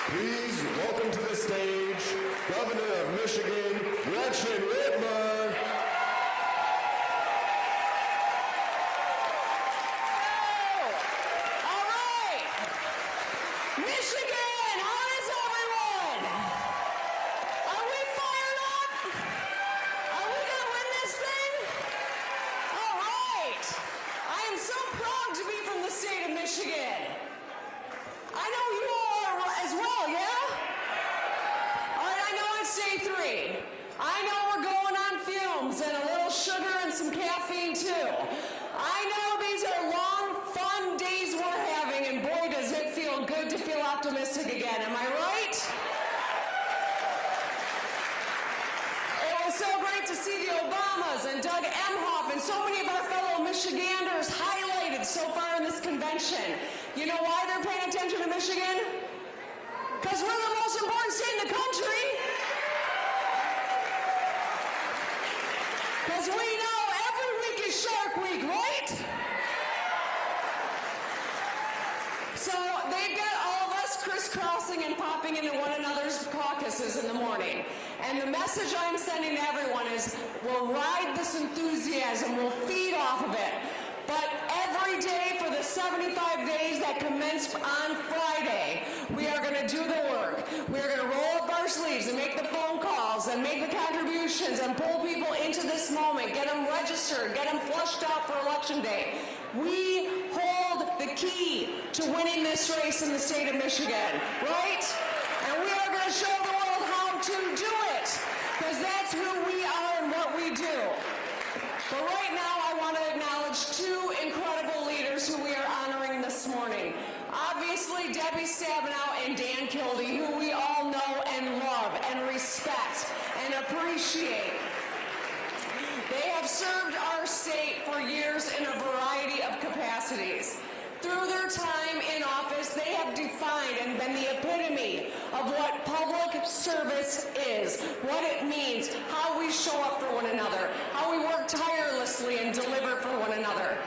Please welcome to the stage, Governor of Michigan, Gretchen Whitmer. All right. Michigan, how is everyone? Are we fired up? Are we going to win this thing? All right. I am so proud to be from the state of Michigan. I know you all are as well, yeah? All right, I know it's day 3. I know we're going on fumes and a little sugar and some caffeine too. I know these are long, fun days we're having, and boy, does it feel good to feel optimistic again. Am I right? It was so great to see the Obamas and Doug Emhoff and so many of our fellow Michiganders highlighted so far in this convention. You know why they're paying attention to Michigan? Because we're the most important state in the country. Because we know every week is Shark Week, right? So they've got all of us crisscrossing and popping into one another's caucuses in the morning. And the message I'm sending to everyone is, we'll ride this enthusiasm, we'll feed off of it. But every day for the 75 days that commenced on Friday, we are going to do the work. We are going to roll up our sleeves and make the phone calls and make the contributions and pull people into this moment, get them registered, get them flushed out for Election Day. We hold the key to winning this race in the state of Michigan, right? And we are going to show the world how to do it, because that's who we are and what we do. But right now, I want to acknowledge 2 incredible leaders who we are honoring this morning. Obviously, Debbie Stabenow and Dan Kildee, who we all know and love and respect and appreciate. They have served our state for years in a variety of capacities. Through their time in office, they have defined and been the epitome of what public service is, what it means, how we show up for one another, how we work tirelessly and deliver for one another.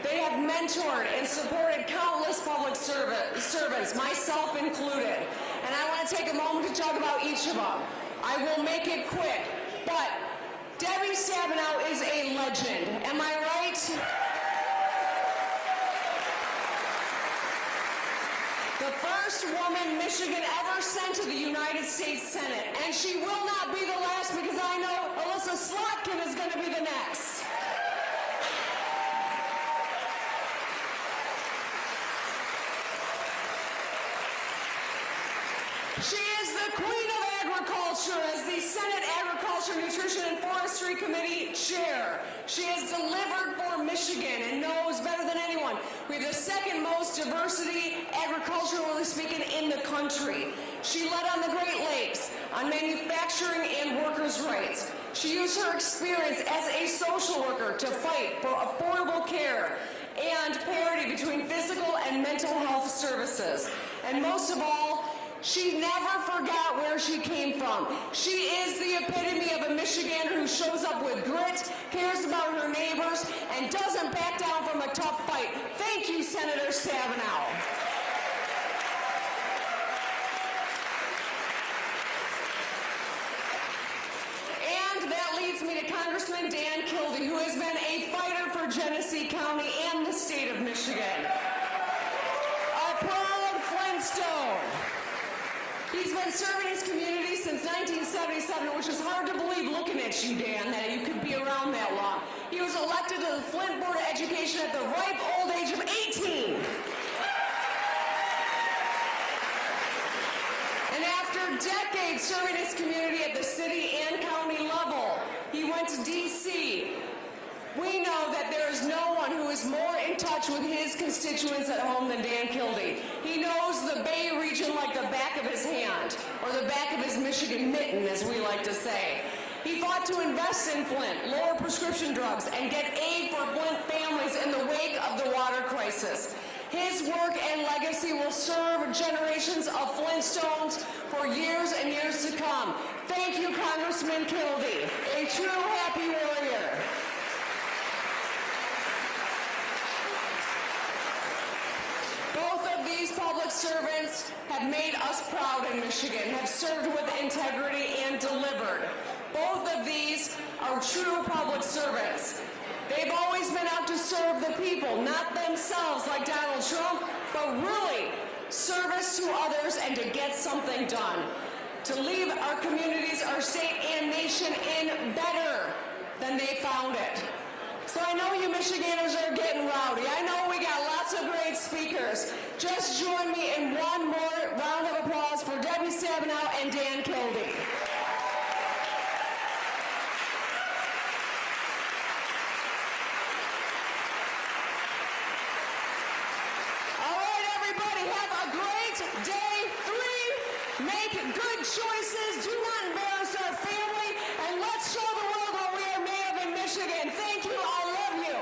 They have mentored and supported countless public servants, myself included. And I want to take a moment to talk about each of them. I will make it quick, but Debbie Stabenow is a legend. Am I right? the first woman Michigan ever sent to the United States Senate. And she will not be the last because I know Alyssa Slotkin is going to be the next. She is the Queen of Agriculture as the Senate Agriculture, Nutrition, and Forestry Committee Chair. She has delivered for Michigan and knows better than anyone. We have the second most diversity, agriculturally speaking, in the country. She led on the Great Lakes, on manufacturing and workers' rights. She used her experience as a social worker to fight for affordable care and parity between physical and mental health services. And most of all, she never forgot where she came from. She is the epitome of a Michigander who shows up with grit, cares about her neighbors, and doesn't back down from a tough fight. Thank you, Senator Stabenow. And that leads me to Congressman Dan Kildee, who has been a fighter for Genesee County and the state of Michigan. A proud Flintstone. He's been serving his community since 1977, which is hard to believe looking at you, Dan, that you could be around that long. He was elected to the Flint Board of Education at the ripe old age of 18. And after decades serving his community at the city and county level, he went to D.C. We know that there is no one who is more in touch with his constituents at home than Dan Kildee. He knows the Bay region like the back of his hand, or the back of his Michigan mitten, as we like to say. He fought to invest in Flint, lower prescription drugs, and get aid for Flint families in the wake of the water crisis. His work and legacy will serve generations of Flintstones for years and years to come. Thank you, Congressman Kildee, a true happy warrior. Both of these public servants have made us proud in Michigan, have served with integrity and delivered. Both of these are true public servants. They've always been out to serve the people, not themselves like Donald Trump, but really service to others and to get something done. To leave our communities, our state, and nation in better than they found it. So I know you Michiganders are getting rowdy. I know we got lots of great speakers. Just join me in one more round of applause for Debbie Stabenow and Dan Kildee. All right, everybody, have a great day 3. Make good choices. Do not embarrass our family. And let's show the world what we are made of in Michigan. Thank you. I love you.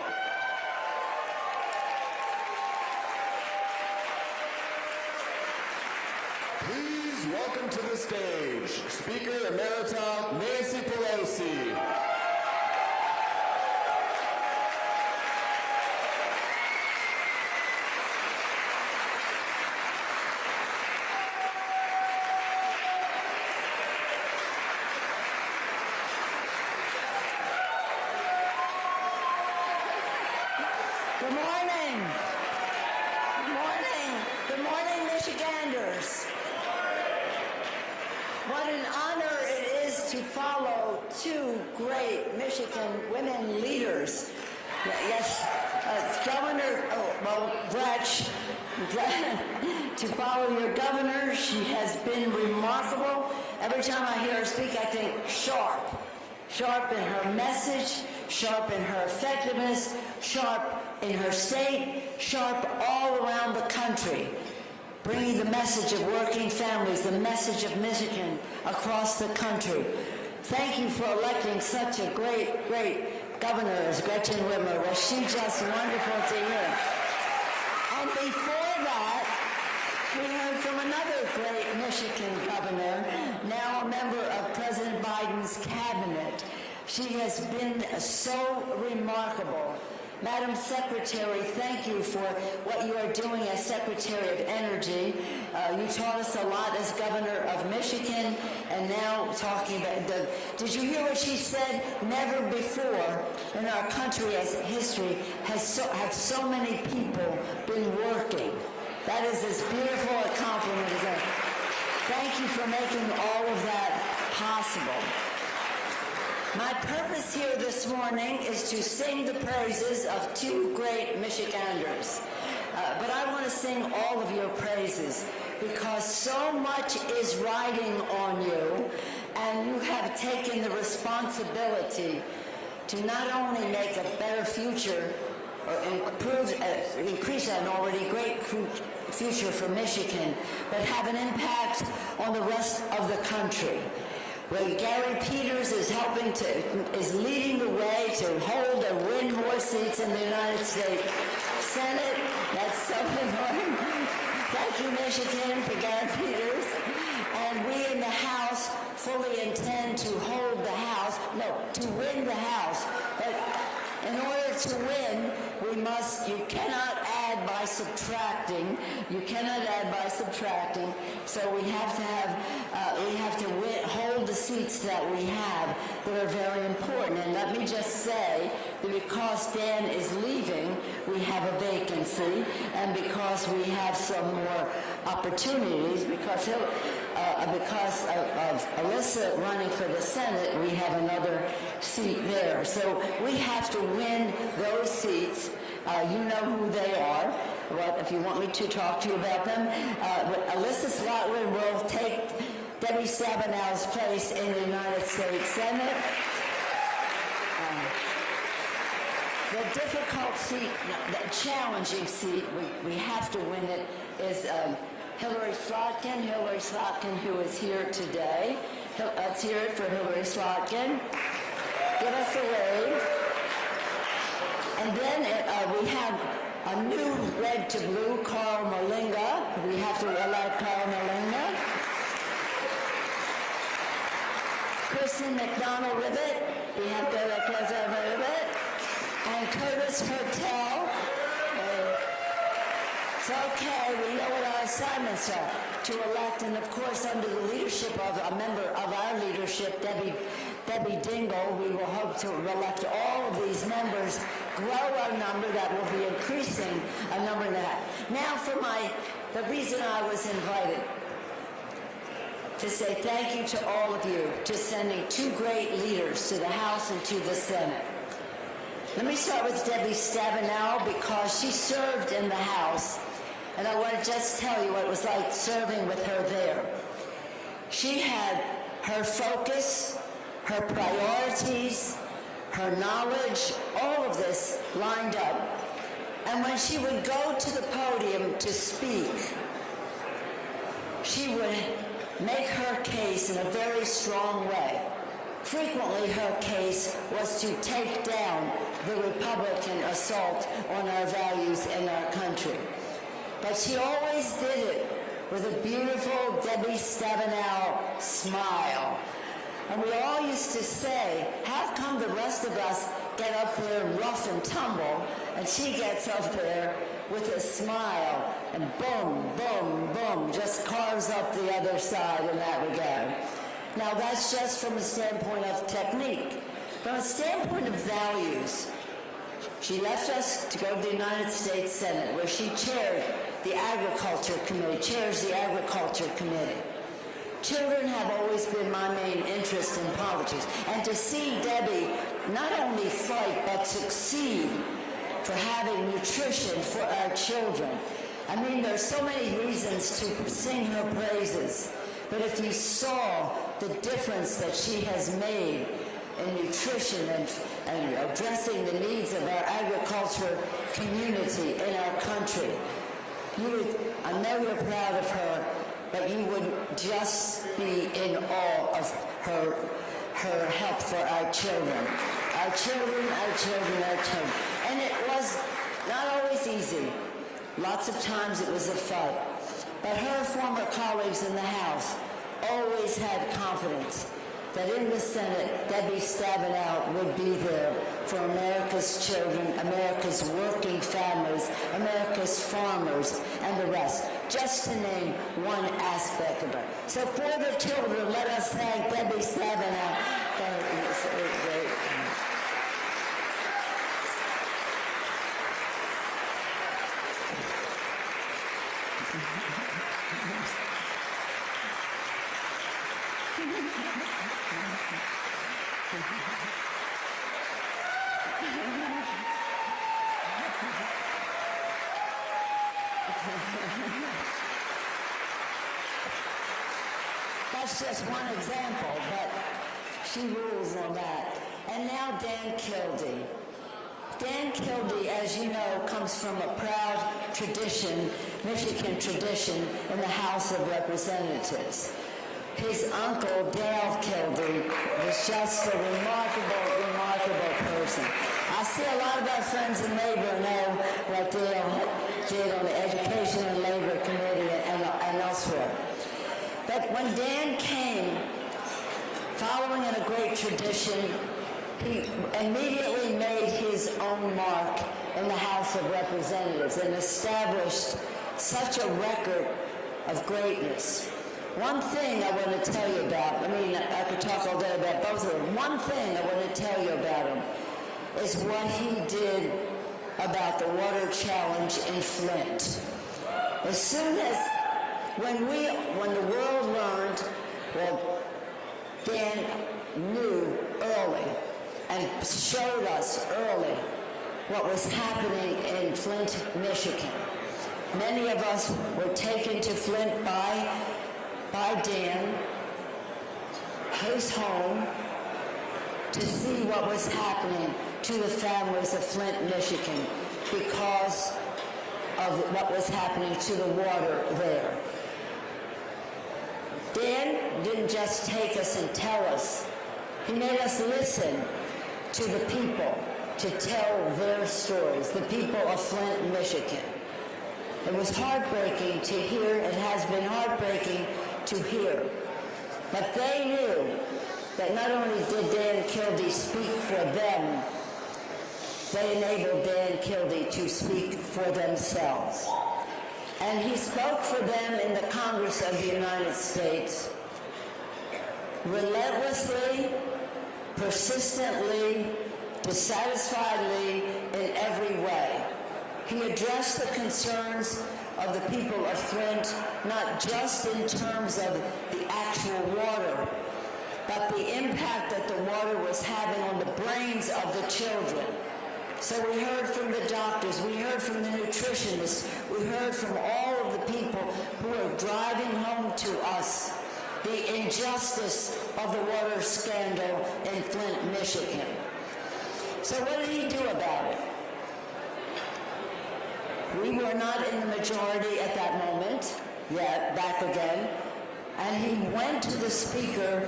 Please welcome to the stage Speaker Emerita Nancy Pelosi. Good morning. Good morning. Good morning, Michiganders. What an honor it is to follow 2 great Michigan women leaders. Yes, Governor, Gretchen, to follow your governor. She has been remarkable. Every time I hear her speak, I think sharp. Sharp in her message, sharp in her effectiveness, sharp in her state, sharp all around the country, bringing the message of working families, the message of Michigan across the country. Thank you for electing such a great, great governor as Gretchen Whitmer. Was she just wonderful to hear? And before that, we heard from another great Michigan governor, now a member of President Biden's cabinet. She has been so remarkable. Madam Secretary, thank you for what you are doing as Secretary of Energy. You taught us a lot as Governor of Michigan, and now talking about did you hear what she said? Never before in our country as history have so many people been working. That is as beautiful a compliment as ever. Thank you for making all of that possible. My purpose here this morning is to sing the praises of two great Michiganders. But I want to sing all of your praises because so much is riding on you, and you have taken the responsibility to not only make a better future or increase an already great future for Michigan, but have an impact on the rest of the country. Well, Gary Peters is leading the way to hold and win more seats in the United States Senate. That's so important. Thank you, Michigan, for Gary Peters. And we in the House fully intend to to win the House. But in order to win, you cannot add by subtracting. So we have to hold the seats that we have that are very important. And let me just say that because Dan is leaving, we have a vacancy, and because we have some more opportunities, because of Alyssa running for the Senate, we have another seat there. So we have to win those seats. You know who they are. Well, if you want me to talk to you about them, Alyssa Slotkin will take Debbie Stabenow's place in the United States Senate. The difficult seat, the challenging seat, we have to win it, is Hillary Slotkin, who is here today. Let's hear it for Hillary Slotkin. Give us a wave. And then we have a new red to blue, Carl Malinga. We have to elect Carl Malinga. Kristen McDonald-Ribbett. We have to elect Kristen Ribbett. And Curtis Hertel. It's okay, we know what our assignments are. To elect, and of course, under the leadership of a member of our leadership, Debbie Dingell, we will hope to elect all of these members, grow our number, that will be increasing a number that. Now for the reason I was invited, to say thank you to all of you, to sending two great leaders to the House and to the Senate. Let me start with Debbie Stabenow because she served in the House, and I want to just tell you what it was like serving with her there. She had her focus, her priorities, her knowledge, all of this lined up. And when she would go to the podium to speak, she would make her case in a very strong way. Frequently, her case was to take down the Republican assault on our values in our country. But she always did it with a beautiful Debbie Stabenow smile. And we all used to say, how come the rest of us get up there rough and tumble, and she gets up there with a smile, and boom, boom, boom, just carves up the other side in that regard. Now, that's just from a standpoint of technique. From a standpoint of values, she left us to go to the United States Senate, where she chairs the Agriculture Committee. Children have always been my main interest in politics. And to see Debbie not only fight, but succeed for having nutrition for our children. I mean, there's so many reasons to sing her praises. But if you saw the difference that she has made in nutrition and addressing the needs of our agriculture community in our country, I know you're proud of her, but you would just be in awe of her help for our children. Our children. And it was not always easy. Lots of times it was a fight. But her former colleagues in the House always had confidence that in the Senate, Debbie Stabenow would be there for America's children, America's working families, America's farmers, and the rest, just to name one aspect of her. So for the children, let us thank Debbie Stabenow. That's just one example, but she rules on that. And now Dan Kildee. Dan Kildee, as you know, comes from a proud tradition, Michigan tradition, in the House of Representatives. His uncle, Dale Kildee, was just a remarkable, remarkable person. I see a lot of our friends in labor know what Dale did on the Education and Labor Committee and elsewhere. But when Dan came, following in a great tradition, he immediately made his own mark in the House of Representatives and established such a record of greatness. One thing I want to tell you about, I could talk all day about both of them. One thing I want to tell you about him is what he did about the water challenge in Flint. As soon as, when the world learned, well, Dan knew early and showed us early what was happening in Flint, Michigan. Many of us were taken to Flint by Dan, his home, to see what was happening to the families of Flint, Michigan, because of what was happening to the water there. Dan didn't just take us and tell us. He made us listen to the people, to tell their stories, the people of Flint, Michigan. It was heartbreaking to hear. It has been heartbreaking to hear. But they knew that not only did Dan Kildee speak for them, they enabled Dan Kildee to speak for themselves. And he spoke for them in the Congress of the United States, relentlessly, persistently, dissatisfiedly, in every way. He addressed the concerns of the people of Flint, not just in terms of the actual water, but the impact that the water was having on the brains of the children. So we heard from the doctors, we heard from the nutritionists, we heard from all of the people who are driving home to us the injustice of the water scandal in Flint, Michigan. So what did he do about it? We were not in the majority at that moment, yet back again, and he went to the Speaker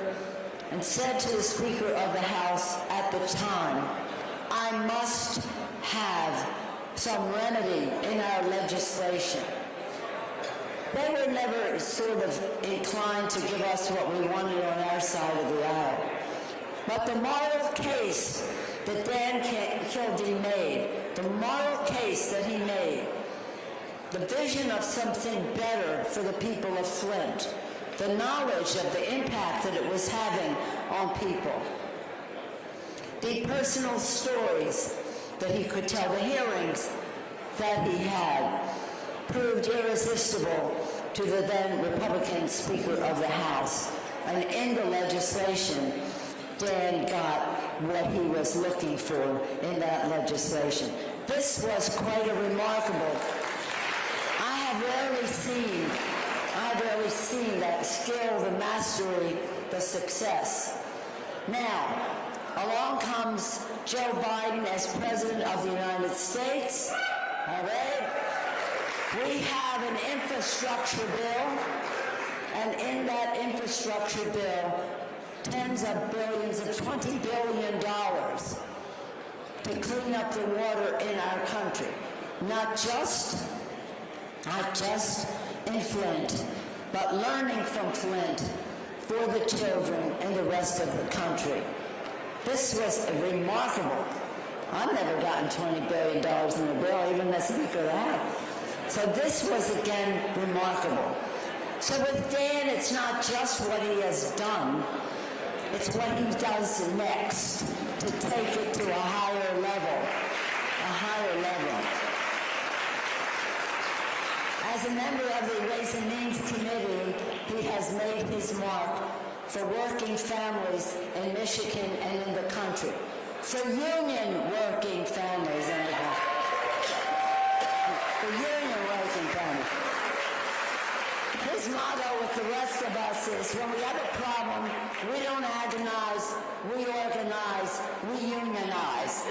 and said to the Speaker of the House at the time, I must have some remedy in our legislation. They were never sort of inclined to give us what we wanted on our side of the aisle. But the moral case that Dan Kildee made, the moral case that he made, the vision of something better for the people of Flint, the knowledge of the impact that it was having on people, the personal stories that he could tell, the hearings that he had, proved irresistible to the then Republican Speaker of the House. And in the legislation, Dan got what he was looking for in that legislation. This was quite a remarkable. I have rarely seen that skill, the mastery, the success. Now, along comes Joe Biden as President of the United States. All right? We have an infrastructure bill, and in that infrastructure bill, tens of billions, of $20 billion to clean up the water in our country. Not just in Flint, but learning from Flint for the children and the rest of the country. This was remarkable. I've never gotten $20 billion in a bill, even as Speaker of the House. So this was, again, remarkable. So with Dan, it's not just what he has done, it's what he does next to take it to a higher level, As a member of the Ways and Means Committee, he has made his mark for working families in Michigan and in the country, for union working families in the country. For union working families. His motto with the rest of us is, when we have a problem, we don't agonize, we organize, we unionize.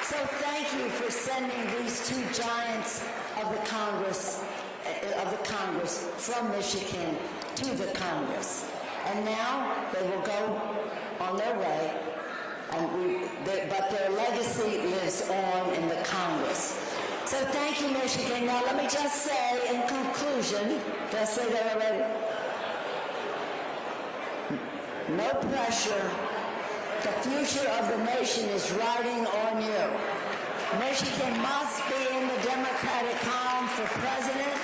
So thank you for sending these two giants of the Congress from Michigan to the Congress. And now they will go on their way, but their legacy lives on in the Congress. So thank you, Michigan. Now let me just say in conclusion, did I say that already? No pressure. The future of the nation is riding on you. Michigan must be in the Democratic column for president.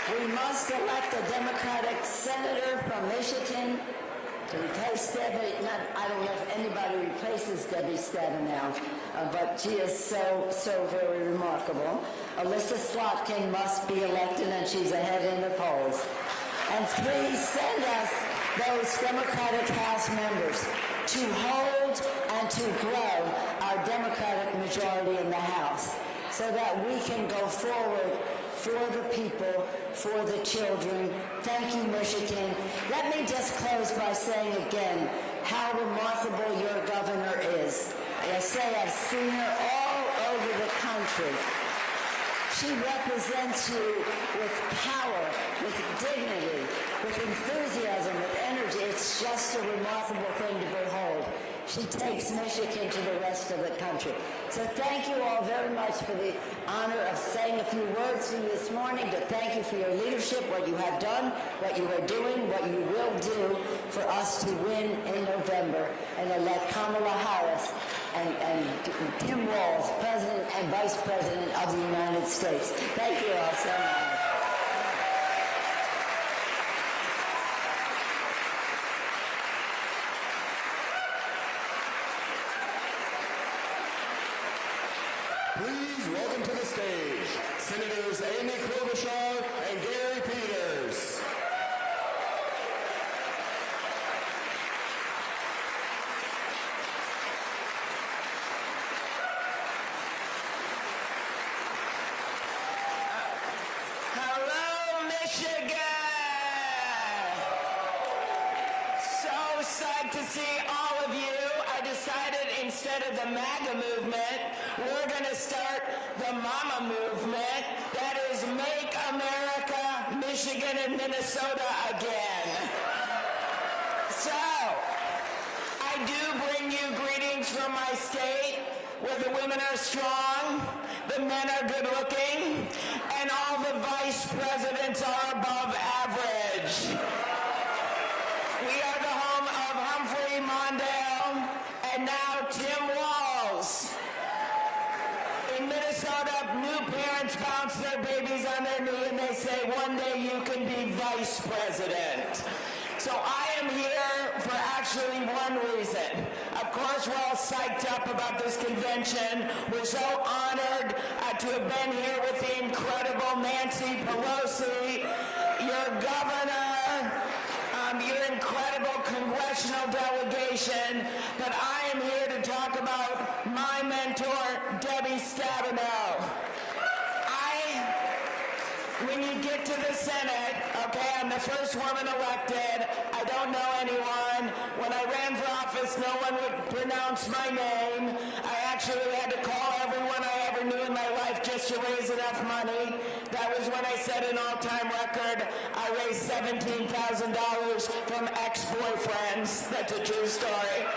We must elect a Democratic senator from Michigan to replace Debbie. I don't know if anybody replaces Debbie Stabenow, but she is so very remarkable. Alyssa Slotkin must be elected, and she's ahead in the polls. And please send us those Democratic House members to hold and to grow our Democratic majority in the House so that we can go forward for the people, for the children. Thank you, Michigan. Let me just close by saying again how remarkable your governor is. I say I've seen her all over the country. She represents you with power, with dignity, with enthusiasm, with energy. It's just a remarkable thing to behold. She takes Michigan to the rest of the country. So thank you all very much for the honor of saying a few words to you this morning, to thank you for your leadership, what you have done, what you are doing, what you will do for us to win in November and elect Kamala Harris and Tim Walz, President and Vice President of the United States. Thank you all so much. Please welcome to the stage Senators Amy Klobuchar and Gary Peters. Hello, Michigan! So psyched to see all of you. I decided instead of the MAGA movement, we're going to start the MAMA movement. That is Make America, Michigan, and Minnesota again. So, I do bring you greetings from my state, where the women are strong, the men are good looking, and all the vice presidents are above average. We are the home of Humphrey Mondale and now Tim Walz. In Minnesota, new parents bounce their babies on their knee and they say, one day you can be vice president. So I am here for actually one reason. Of course, we're all psyched up about this convention. We're so honored to have been here with the incredible Nancy Pelosi, your governor, your incredible congressional delegation. But I am here to talk about my mentor, Debbie Stabenow. When you get to the Senate, okay, I'm the first woman elected. I don't know anyone. When I ran for office, no one would pronounce my name. I actually had to call everyone I ever knew in my life just to raise enough money. That was when I set an all-time record. I raised $17,000 from ex-boyfriends. That's a true story.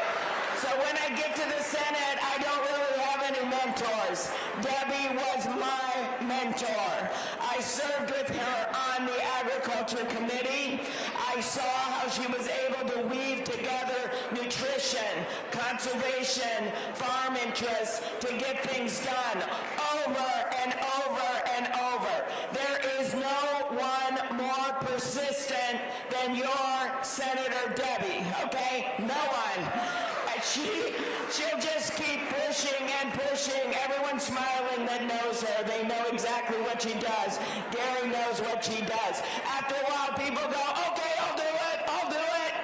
So when I get to the Senate, I don't really have any mentors. Debbie was my mentor. I served with her on the Agriculture Committee. I saw how she was able to weave together nutrition, conservation, farm interests to get things done over and over and over. There is no one more persistent than your Senator Debbie, okay? No one. She'll just keep pushing and pushing, everyone's smiling that knows her. They know exactly what she does. Gary knows what she does. After a while, people go, okay, I'll do it, I'll do it.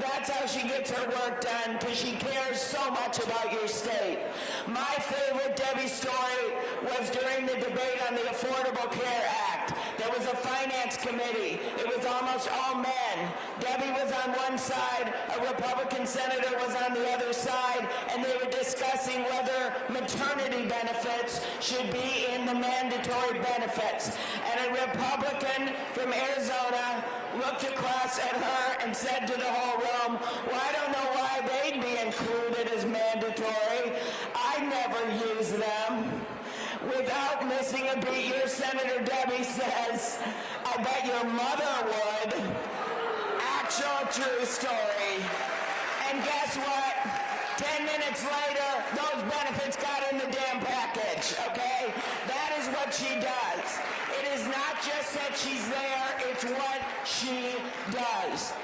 That's how she gets her work done, because she cares so much about your state. My favorite Debbie story was during the debate on the Affordable Care Act. There was a finance committee. It was almost all men. Debbie was on one side, a Republican senator was on the other side, and they were discussing whether maternity benefits should be in the mandatory benefits. And a Republican from Arizona looked across at her and said to the whole room, well, I don't know why they'd be included as mandatory. I never use them. Without missing a beat, your Senator Debbie says, I bet your mother would. Actual true story. And guess what? 10 minutes later, those benefits got in the damn package, okay? That is what she does. It is not just that she's there, it's what she does.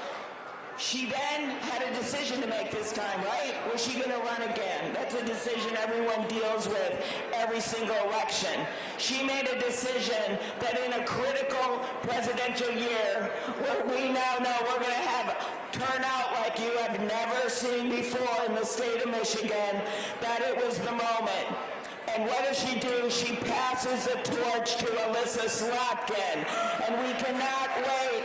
She then had a decision to make this time, right? Was she going to run again? That's a decision everyone deals with every single election. She made a decision that in a critical presidential year, where we now know we're going to have turnout like you have never seen before in the state of Michigan, that it was the moment. And what does she do? She passes the torch to Alyssa Slotkin. And we cannot wait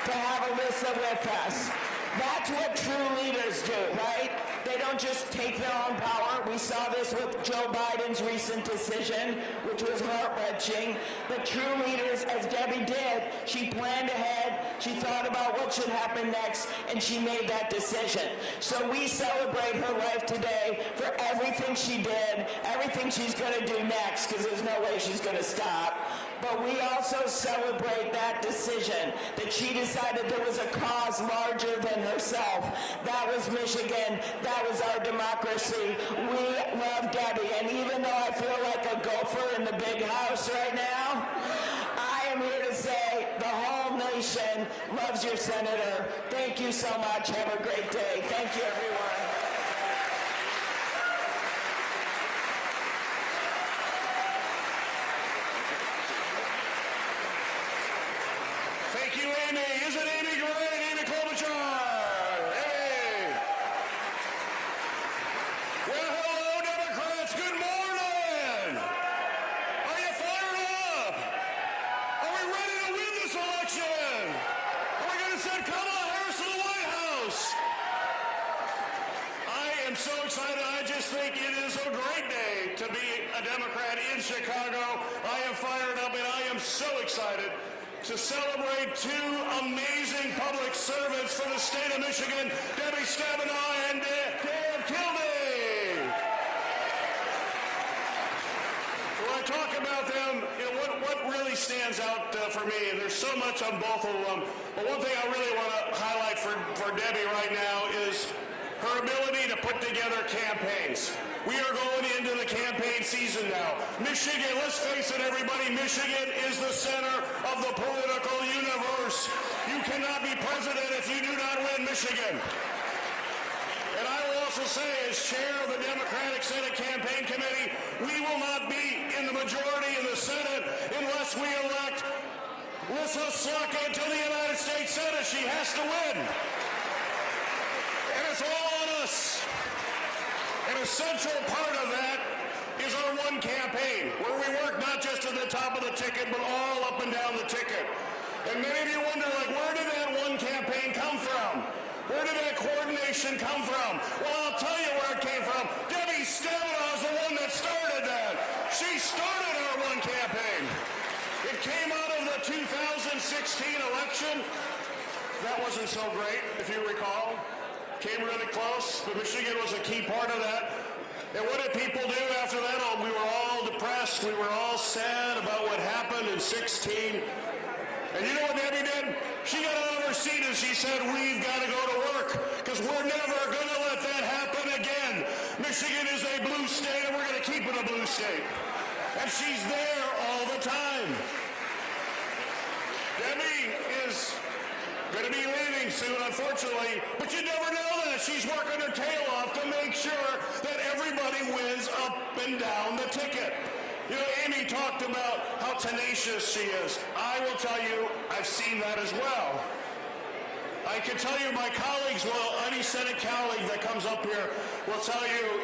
to have Alyssa with us. That's what true leaders do, right? They don't just take their own power. We saw this with Joe Biden's recent decision, which was heart-wrenching. But true leaders, as Debbie did, she planned ahead, she thought about what should happen next, and she made that decision. So we celebrate her life today for everything she did, everything she's going to do next, because there's no way she's going to stop. But we also celebrate that decision, that she decided there was a cause larger than herself. That was Michigan. That was our democracy. We love Debbie. And even though I feel like a gopher in the big house right now, I am here to say the whole nation loves your senator. Thank you so much. Have a great day. Thank you, everyone. Thank you, Amy. Isn't Amy great? Amy Klobuchar. Hey. Well, hello, Democrats. Good morning. Are you fired up? Are we ready to win this election? Are we going to send Kamala Harris to the White House? I am so excited. I just think it is a great day to be a Democrat in Chicago. I am fired up, and I am so excited to celebrate two amazing public servants for the state of Michigan, Debbie Stabenow and Dan Kildee. When I talk about them, you know, what really stands out for me, and there's so much on both of them, but one thing I really want to highlight for Debbie right now is her ability to put together campaigns. We are going into the campaign season now. Michigan, let's face it, everybody, Michigan is the center of the political universe. You cannot be president if you do not win Michigan. And I will also say, as chair of the Democratic Senate Campaign Committee, we will not be in the majority in the Senate unless we elect Alyssa Slotkin to the United States Senate. She has to win. And it's all on us. An essential part of that is our one campaign, where we work not just at the top of the ticket, but all up and down the ticket. And many of you wonder, like, where did that one campaign come from? Where did that coordination come from? Well, I'll tell you where it came from. Debbie Stabenow is the one that started that. She started our one campaign. It came out of the 2016 election. That wasn't so great, if you recall. Came really close, but Michigan was a key part of that. And what did people do after that? Oh, we were all depressed. We were all sad about what happened in 16. And you know what Debbie did? She got out of her seat and she said, we've got to go to work because we're never going to let that happen again. Michigan is a blue state and we're going to keep it a blue state. And she's there all the time. Debbie is going to be leaving soon, unfortunately, but you never know that. that she's working her tail off to make sure that everybody wins up and down the ticket. You know, Amy talked about how tenacious she is. I will tell you, I've seen that as well. I can tell you my colleagues, well, any Senate colleague that comes up here will tell you,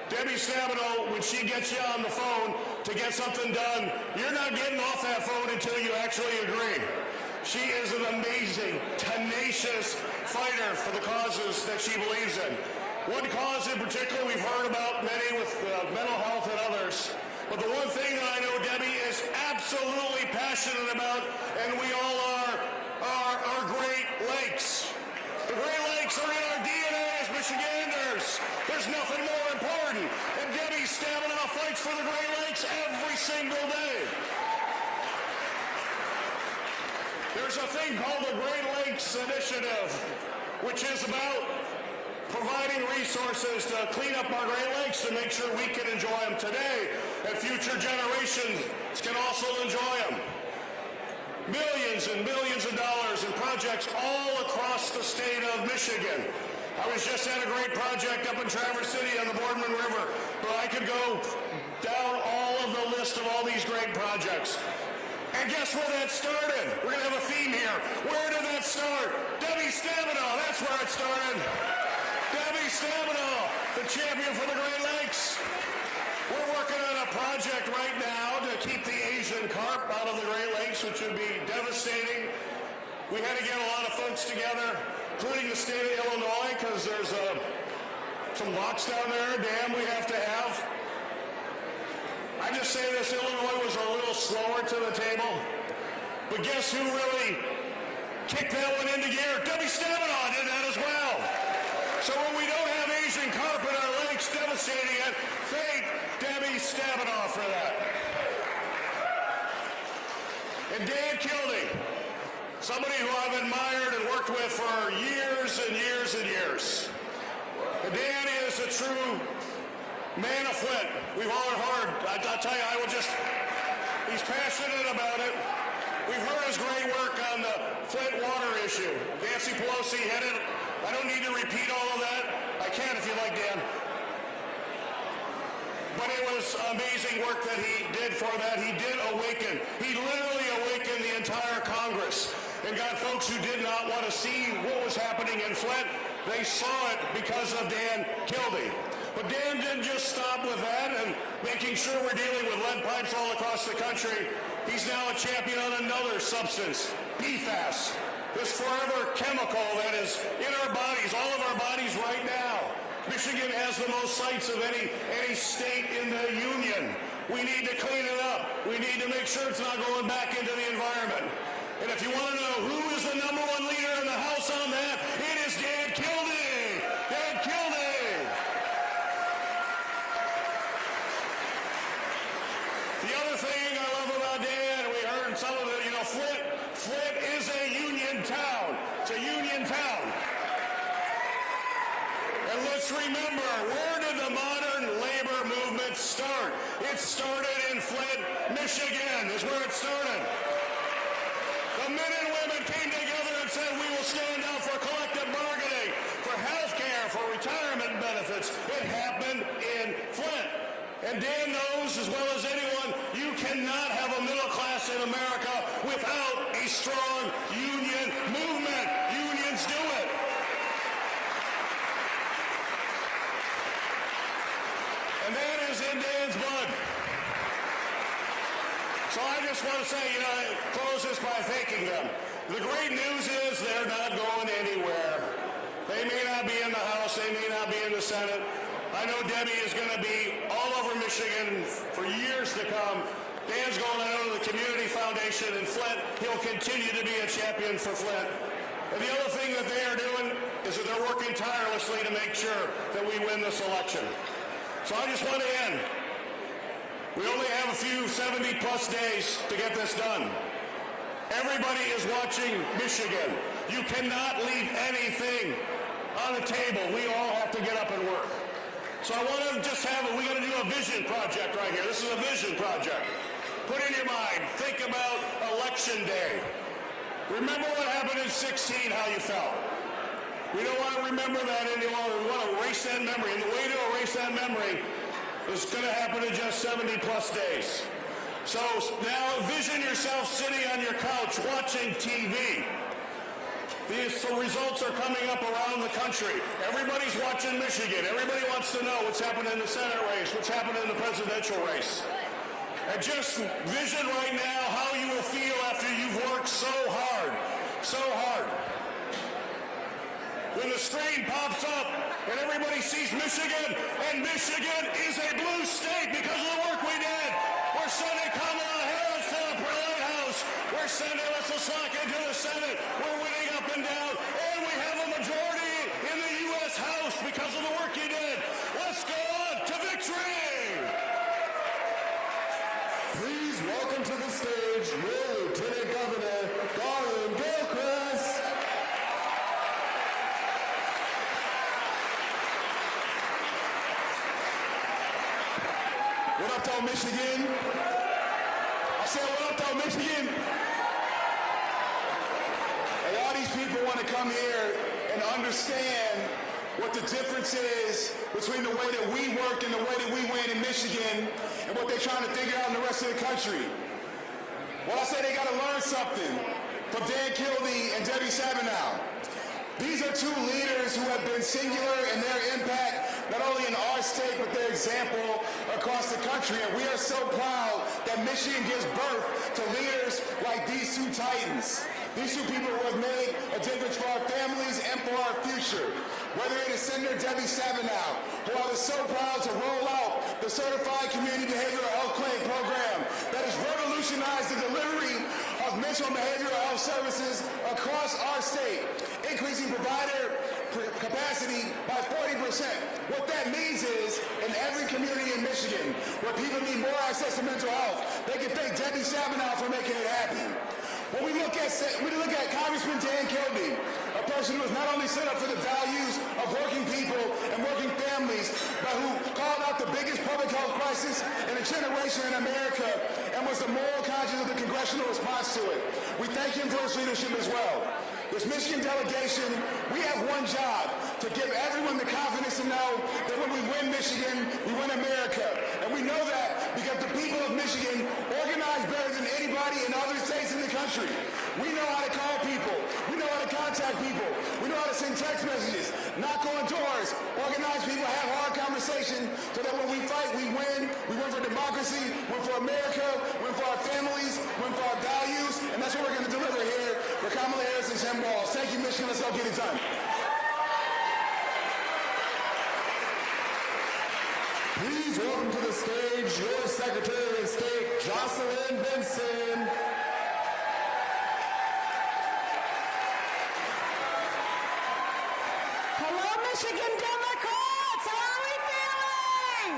Debbie Stabenow, when she gets you on the phone to get something done, you're not getting off that phone until you actually agree. She is an amazing, tenacious fighter for the causes that she believes in. One cause in particular, we've heard about many with mental health and others. But the one thing that I know Debbie is absolutely passionate about, and we all are our Great Lakes. The Great Lakes are in our DNA as Michiganders. There's nothing more important. And Debbie Stabenow fights for the Great Lakes every single day. There's a thing called the Great Lakes Initiative, which is about providing resources to clean up our Great Lakes to make sure we can enjoy them today and future generations can also enjoy them. Millions and millions of dollars in projects all across the state of Michigan. I was just at a great project up in Traverse City on the Boardman River, but I could go down all of the list of all these great projects. And guess where that started? We're going to have a theme here. Where did that start? Debbie Stabenow, that's where it started. Debbie Stabenow, the champion for the Great Lakes. We're working on a project right now to keep the Asian carp out of the Great Lakes, which would be devastating. We had to get a lot of folks together, including the state of Illinois, because there's some locks down there, a dam we have to have. I just say this, Illinois was a little slower to the table, but guess who really kicked that one into gear? Debbie Stabenow did that as well. So when we don't have Asian carp in our lakes devastating it, thank Debbie Stabenow for that. And Dan Kildee, somebody who I've admired and worked with for years and years and years. And Dan is a true man of Flint. We've all heard, I'll tell you, he's passionate about it. We've heard his great work on the Flint water issue. Nancy Pelosi headed it. I don't need to repeat all of that. I can if you like, Dan. But it was amazing work that he did for that. He did awaken. He literally awakened the entire Congress and got folks who did not want to see what was happening in Flint. They saw it because of Dan Kildee. But Dan didn't just stop with that and making sure we're dealing with lead pipes all across the country. He's now a champion on another substance, PFAS. This forever chemical that is in our bodies, all of our bodies right now. Michigan has the most sites of any state in the union. We need to clean it up. We need to make sure it's not going back into the environment. And if you want to know who is the number one leader in the House on that, it is Dan Kildee. Dan Kildee. The other thing I love about Dan, we heard some of it, Flint is a union town. It's a union town. And let's remember, where did the modern labor movement start? It started in Flint, Michigan, is where it started. The men and women came together and said, we will stand out for collective bargaining, for health care, for retirement benefits. It happened in Flint. And Dan knows as well as anyone, you cannot have a middle class in America without a strong union movement. Unions do it. And that is in Dan's blood. So I just want to say, close this by thanking them. The great news is they're not going anywhere. They may not be in the House, they may not be in the Senate. I know Debbie is going to be all over Michigan for years to come. Dan's going, I know, to the Community Foundation in Flint. He'll continue to be a champion for Flint. And the other thing that they are doing is that they're working tirelessly to make sure that we win this election. So I just want to end. We only have a few 70-plus days to get this done. Everybody is watching Michigan. You cannot leave anything on the table. We all have to get up and work. So I want to just we got to do a vision project right here. This is a vision project. Put in your mind, think about Election Day. Remember what happened in 16, how you felt. We don't want to remember that anymore. We want to erase that memory. And the way to erase that memory is going to happen in just 70 plus days. So now envision yourself sitting on your couch watching TV. The results are coming up around the country. Everybody's watching Michigan. Everybody wants to know what's happening in the Senate race, what's happening in the presidential race. And just vision right now how you will feel after you've worked so hard, so hard. When the screen pops up and everybody sees Michigan, and Michigan is a blue state because of the work we did. We're sending Kamala Harris to the White House. We're sending Alyssa Slotkin to the Senate. We're winning up and down. And we have a majority in the U.S. House because of the work you did. Let's go on to victory! Please welcome to the stage your Lieutenant Governor, Gilchrist. What up, though, Michigan? I said, what up, though, Michigan? And all these people want to come here and understand what the difference is between the way that we work and the way that we win in Michigan and what they're trying to figure out in the rest of the country. Well, I say they got to learn something from Dan Kildee and Debbie Stabenow. These are two leaders who have been singular in their impact, not only in our state, but their example across the country. And we are so proud that Michigan gives birth to leaders like these two titans. These two people who have made a difference for our families and for our future. Whether it is Senator Debbie Stabenow, who I was so proud to roll out the Certified Community Behavioral Health Claim Program that has revolutionized the delivery of mental and behavioral health services across our state, increasing provider capacity by 40%. What that means is, in every community in Michigan where people need more access to mental health, they can thank Debbie Stabenow for making it happen. When we look at Congressman Dan Kildee, a person who has not only stood up for the values of working people and working families, but who called out the biggest public health crisis in a generation in America and was the moral conscience of the congressional response to it. We thank him for his leadership as well. This Michigan delegation, we have one job: to give everyone the confidence to know that when we win Michigan, we win America. And we know that because the people of Michigan organize better than anybody in other states in the country. We know how to call people. We know how to contact people. We know how to send text messages, knock on doors, organize people, have hard conversations so that when we fight, we win. We win for democracy, win for America, win for our families, win for our values. And that's what we're going to deliver here for Kamala Harris and Tim Walz. Thank you, Michigan. Let's go get it done. Please welcome to the stage your Secretary of State, Jocelyn Benson. Hello, Michigan Democrats. How are we feeling?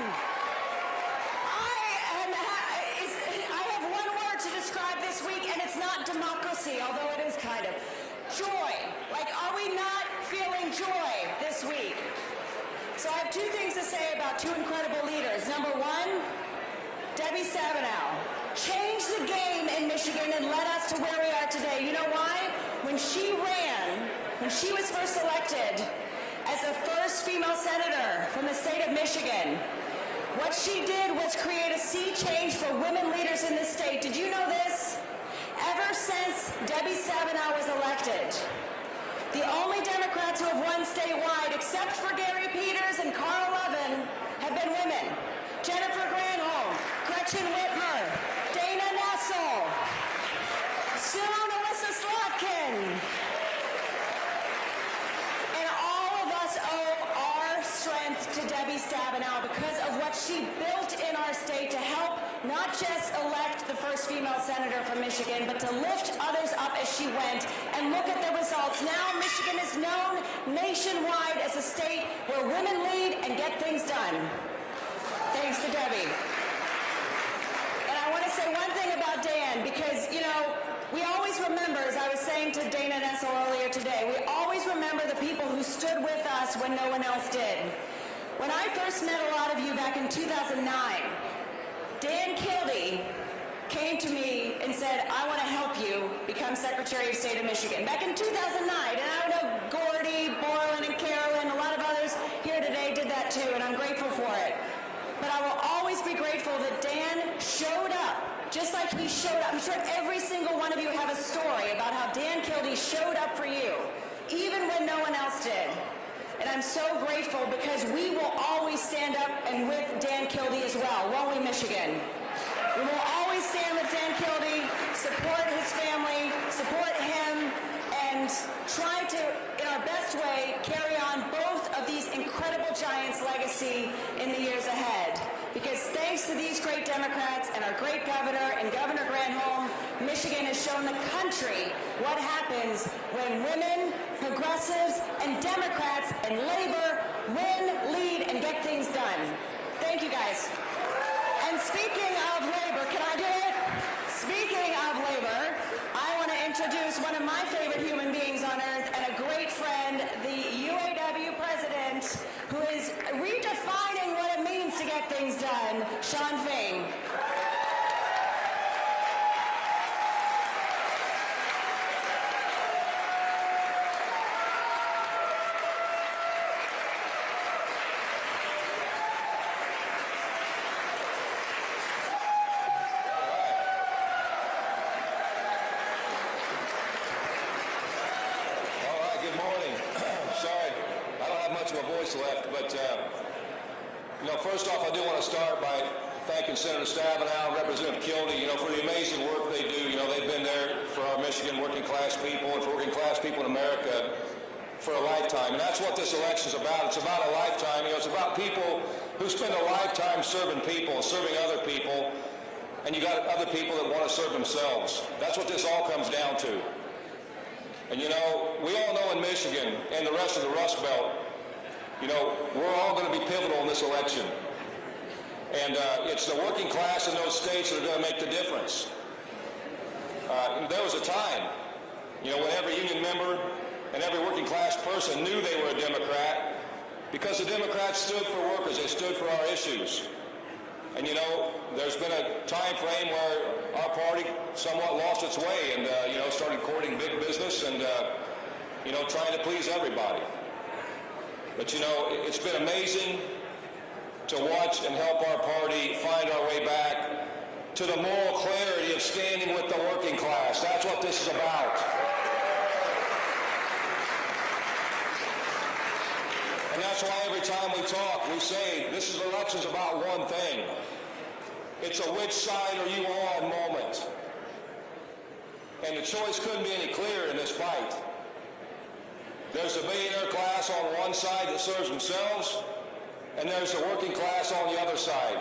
I have one word to describe this week, and it's not democracy, although it is kind of. Joy. Like, are we not feeling joy this week? So I have two things to say about two incredible leaders. Number one, Debbie Stabenow changed the game in Michigan and led us to where we are today. You know why? When she was first elected as the first female senator from the state of Michigan, what she did was create a sea change for women leaders in the state. Did you know this? Ever since Debbie Stabenow was elected, the only Democrats who have won statewide, except for Gary Peters and Carl Levin, have been women. Jennifer Granholm, Gretchen Whitmer, Dana Nessel, soon Alyssa Slotkin. And all of us owe our strength to Debbie Stabenow because of what she built in our state to help not just elect the first female senator from Michigan, but to lift others up as she went. And look at the results. Now Michigan is known nationwide as a state where women lead and get things done. Thanks to Debbie. And I want to say one thing about Dan, because, you know, we always remember, as I was saying to Dana Nessel earlier today, we always remember the people who stood with us when no one else did. When I first met a lot of you back in 2009, Dan Kildee came to me and said, I want to help you become Secretary of State of Michigan. Back in 2009, and I don't know, Gordy, Boyle, like he showed up. I'm sure every single one of you have a story about how Dan Kildee showed up for you, even when no one else did. And I'm so grateful because we will always stand up and with Dan Kildee as well, won't we, Michigan? We will always stand with Dan Kildee, support his family, support him, and try to, in our best way, carry on both of these incredible giants' legacy in the years ahead. Because thanks to these great Democrats and our great governor and Governor Granholm, Michigan has shown the country what happens when women, progressives, and Democrats and labor win, lead, and get things done. Thank you, guys. And speaking of labor, can I do it? Speaking of labor, I want to introduce one of my favorite human beings on earth and a great friend, the UAW president, who is redefining what it means to get things done, Fain. Left, but first off, I do want to start by thanking Senator Stabenow and Representative Kildee, for the amazing work they do. They've been there for our Michigan working class people and for working class people in America for a lifetime, and that's what this election is about. It's about a lifetime. It's about people who spend a lifetime serving people, serving other people, and you got other people that want to serve themselves. That's what this all comes down to. And we all know in Michigan and the rest of the Rust Belt, we're all going to be pivotal in this election. And it's the working class in those states that are going to make the difference. There was a time, when every union member and every working class person knew they were a Democrat because the Democrats stood for workers. They stood for our issues. And, there's been a time frame where our party somewhat lost its way and, started courting big business and, trying to please everybody. But it's been amazing to watch and help our party find our way back to the moral clarity of standing with the working class. That's what this is about. And that's why every time we talk, we say this election's about one thing. It's a which side are you on moment. And the choice couldn't be any clearer in this fight. There's the billionaire class on one side that serves themselves, and there's the working class on the other side.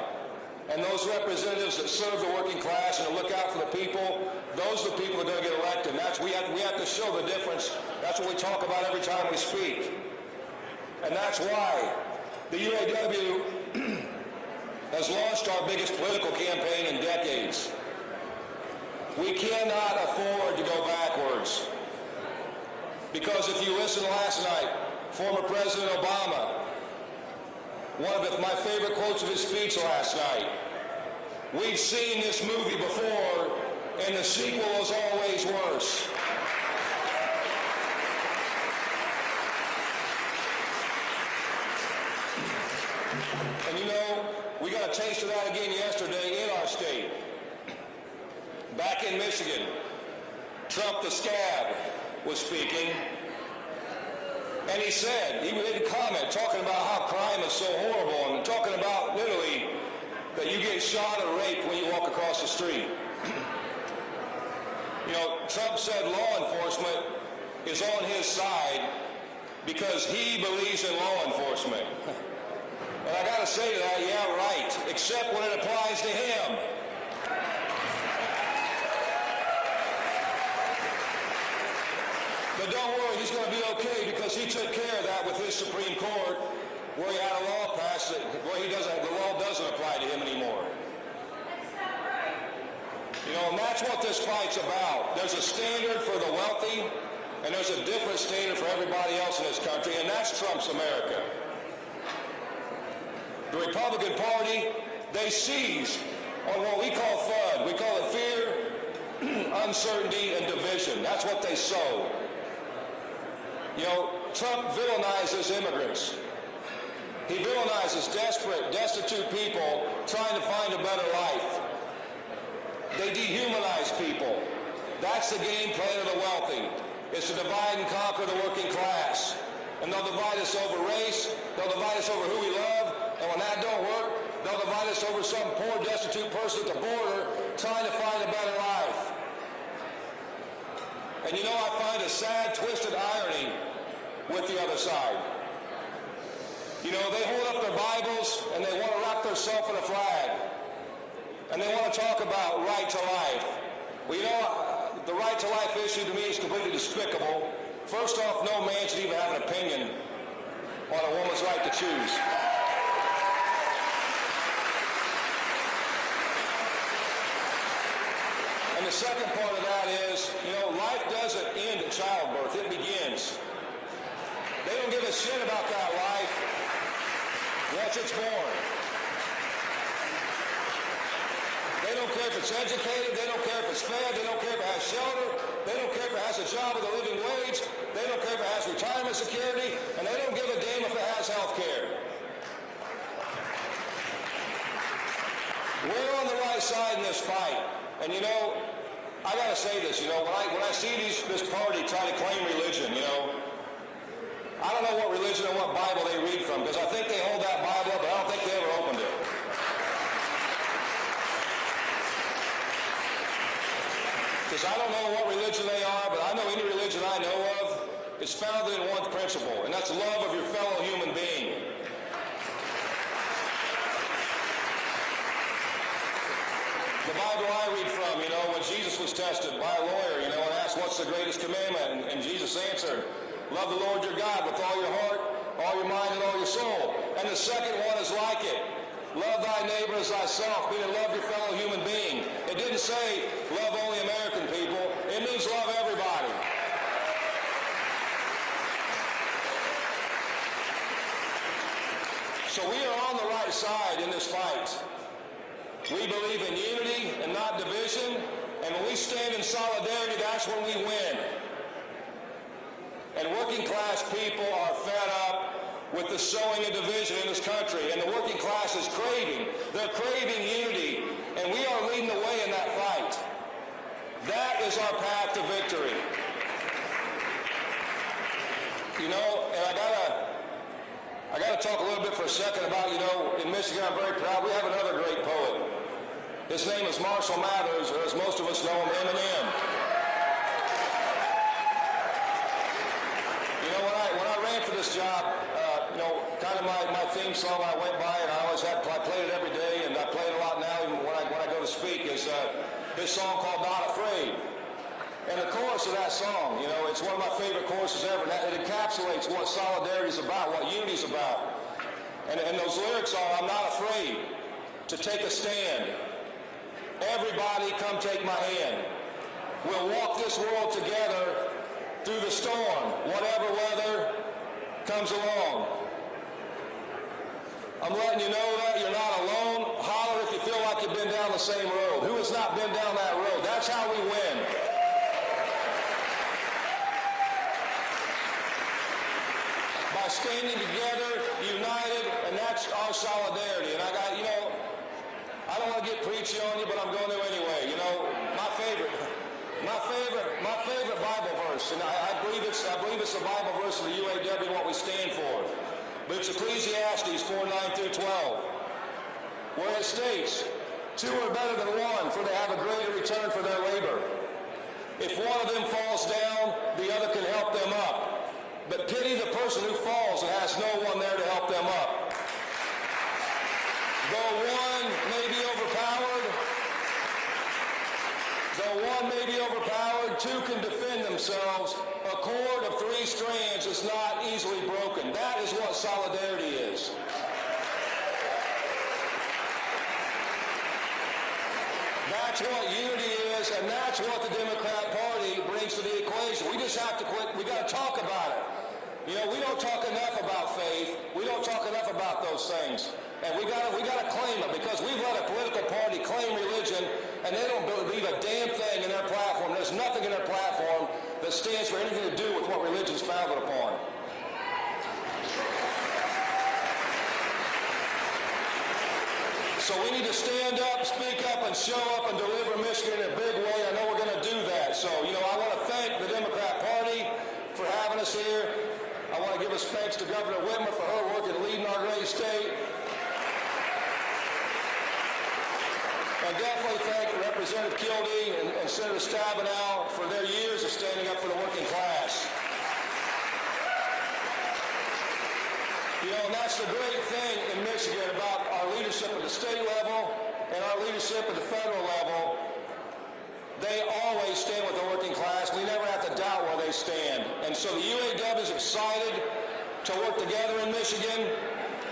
And those representatives that serve the working class and look out for the people, those are the people that are going to get elected. We have to show the difference. That's what we talk about every time we speak. And that's why the UAW has launched our biggest political campaign in decades. We cannot afford to go backwards. Because if you listen last night, former President Obama, one of my favorite quotes of his speech last night, we've seen this movie before, and the sequel is always worse. And we got a taste of that again yesterday in our state. Back in Michigan, Trump the Scab was speaking, and he said, he made a comment talking about how crime is so horrible and talking about literally that you get shot or raped when you walk across the street. Trump said law enforcement is on his side because he believes in law enforcement. And I gotta say to that, yeah, right, except when it applies to him. But don't worry, he's going to be okay because he took care of that with his Supreme Court where he had a law passed where the law doesn't apply to him anymore. And that's what this fight's about. There's a standard for the wealthy and there's a different standard for everybody else in this country, and that's Trump's America. The Republican Party, they seize on what we call FUD. We call it fear, uncertainty, and division. That's what they sow. Trump villainizes immigrants. He villainizes desperate, destitute people trying to find a better life. They dehumanize people. That's the game plan of the wealthy, is to divide and conquer the working class. And they'll divide us over race, they'll divide us over who we love, and when that don't work, they'll divide us over some poor, destitute person at the border trying to find a better life. And you know, I find a sad, twisted irony with the other side. You know, they hold up their Bibles and they want to wrap themselves in a flag. And they want to talk about right to life. Well, you know, the right to life issue to me is completely despicable. First off, no man should even have an opinion on a woman's right to choose. And the second part of that is, you know, life doesn't end at childbirth, it begins. They don't give a shit about that life once it's born. They don't care if it's educated, they don't care if it's fed, they don't care if it has shelter, they don't care if it has a job with a living wage, they don't care if it has retirement security, and they don't give a damn if it has health care. We're on the right side in this fight. And you know, I gotta say this, you know, when I see this party try to claim religion, you know, I don't know what religion or what Bible they read from, because I think they hold that Bible up, but I don't think they ever opened it. Because I don't know what religion they are, but I know any religion I know of is founded in one principle, and that's love of your fellow human being. The Bible I read from, you know, when Jesus was tested by a lawyer, you know, and asked, what's the greatest commandment? And Jesus answered, love the Lord your God with all your heart, all your mind, and all your soul. And the second one is like it. Love thy neighbor as thyself, meaning love your fellow human being. It didn't say love only American people. It means love everybody. So we are on the right side in this fight. We believe in unity and not division, and when we stand in solidarity, that's when we win. And working class people are fed up with the sowing of division in this country, and the working class is they're craving unity, and we are leading the way in that fight. That is our path to victory. You know, and I gotta talk a little bit for a second about, you know, in Michigan, I'm very proud, we have another great poet. His name is Marshall Mathers, or as most of us know him, Eminem. You know, when I ran for this job, you know, kind of my theme song I went by, and I played it every day, and I play it a lot now, even when I go to speak, is this song called Not Afraid. And the chorus of that song, you know, it's one of my favorite choruses ever. It encapsulates what solidarity is about, what unity is about. And those lyrics are, I'm not afraid to take a stand. Everybody come take my hand. We'll walk this world together through the storm, whatever weather comes along. I'm letting you know that you're not alone. Holler if you feel like you've been down the same road. Who has not been down that road? That's how we win. By standing together, united, and that's our solidarity. And I don't want to get preachy on you, but I'm going to anyway. You know, my favorite Bible verse, and I believe it's the Bible verse of the UAW and what we stand for. But it's Ecclesiastes 4:9 through 12, where it states, two are better than one, for they have a greater return for their labor. If one of them falls down, the other can help them up. But pity the person who falls and has no one there to help them up. Though one may be overpowered, two can defend themselves. A cord of three strands is not easily broken. That is what solidarity is. That's what unity is, and that's what the Democrat Party brings to the equation. We just have to quit. We got to talk about it. You know, we don't talk enough about faith. We don't talk enough about those things. And we got to claim it, because we've let a political party claim religion, and they don't believe a damn thing in their platform. There's nothing in their platform that stands for anything to do with what religion is founded upon. So we need to stand up, speak up, and show up and deliver Michigan in a big way. I know we're going to do that. So, I want to thank the Democrat Party for having us here. I want to give us thanks to Governor Whitmer for her work in leading our great state. And definitely thank Representative Kildee and Senator Stabenow for their years of standing up for the working class. And that's the great thing in Michigan about our leadership at the state level and our leadership at the federal level. They always stand with the working class. We never have to doubt where they stand. And so the UAW is excited to work together in Michigan.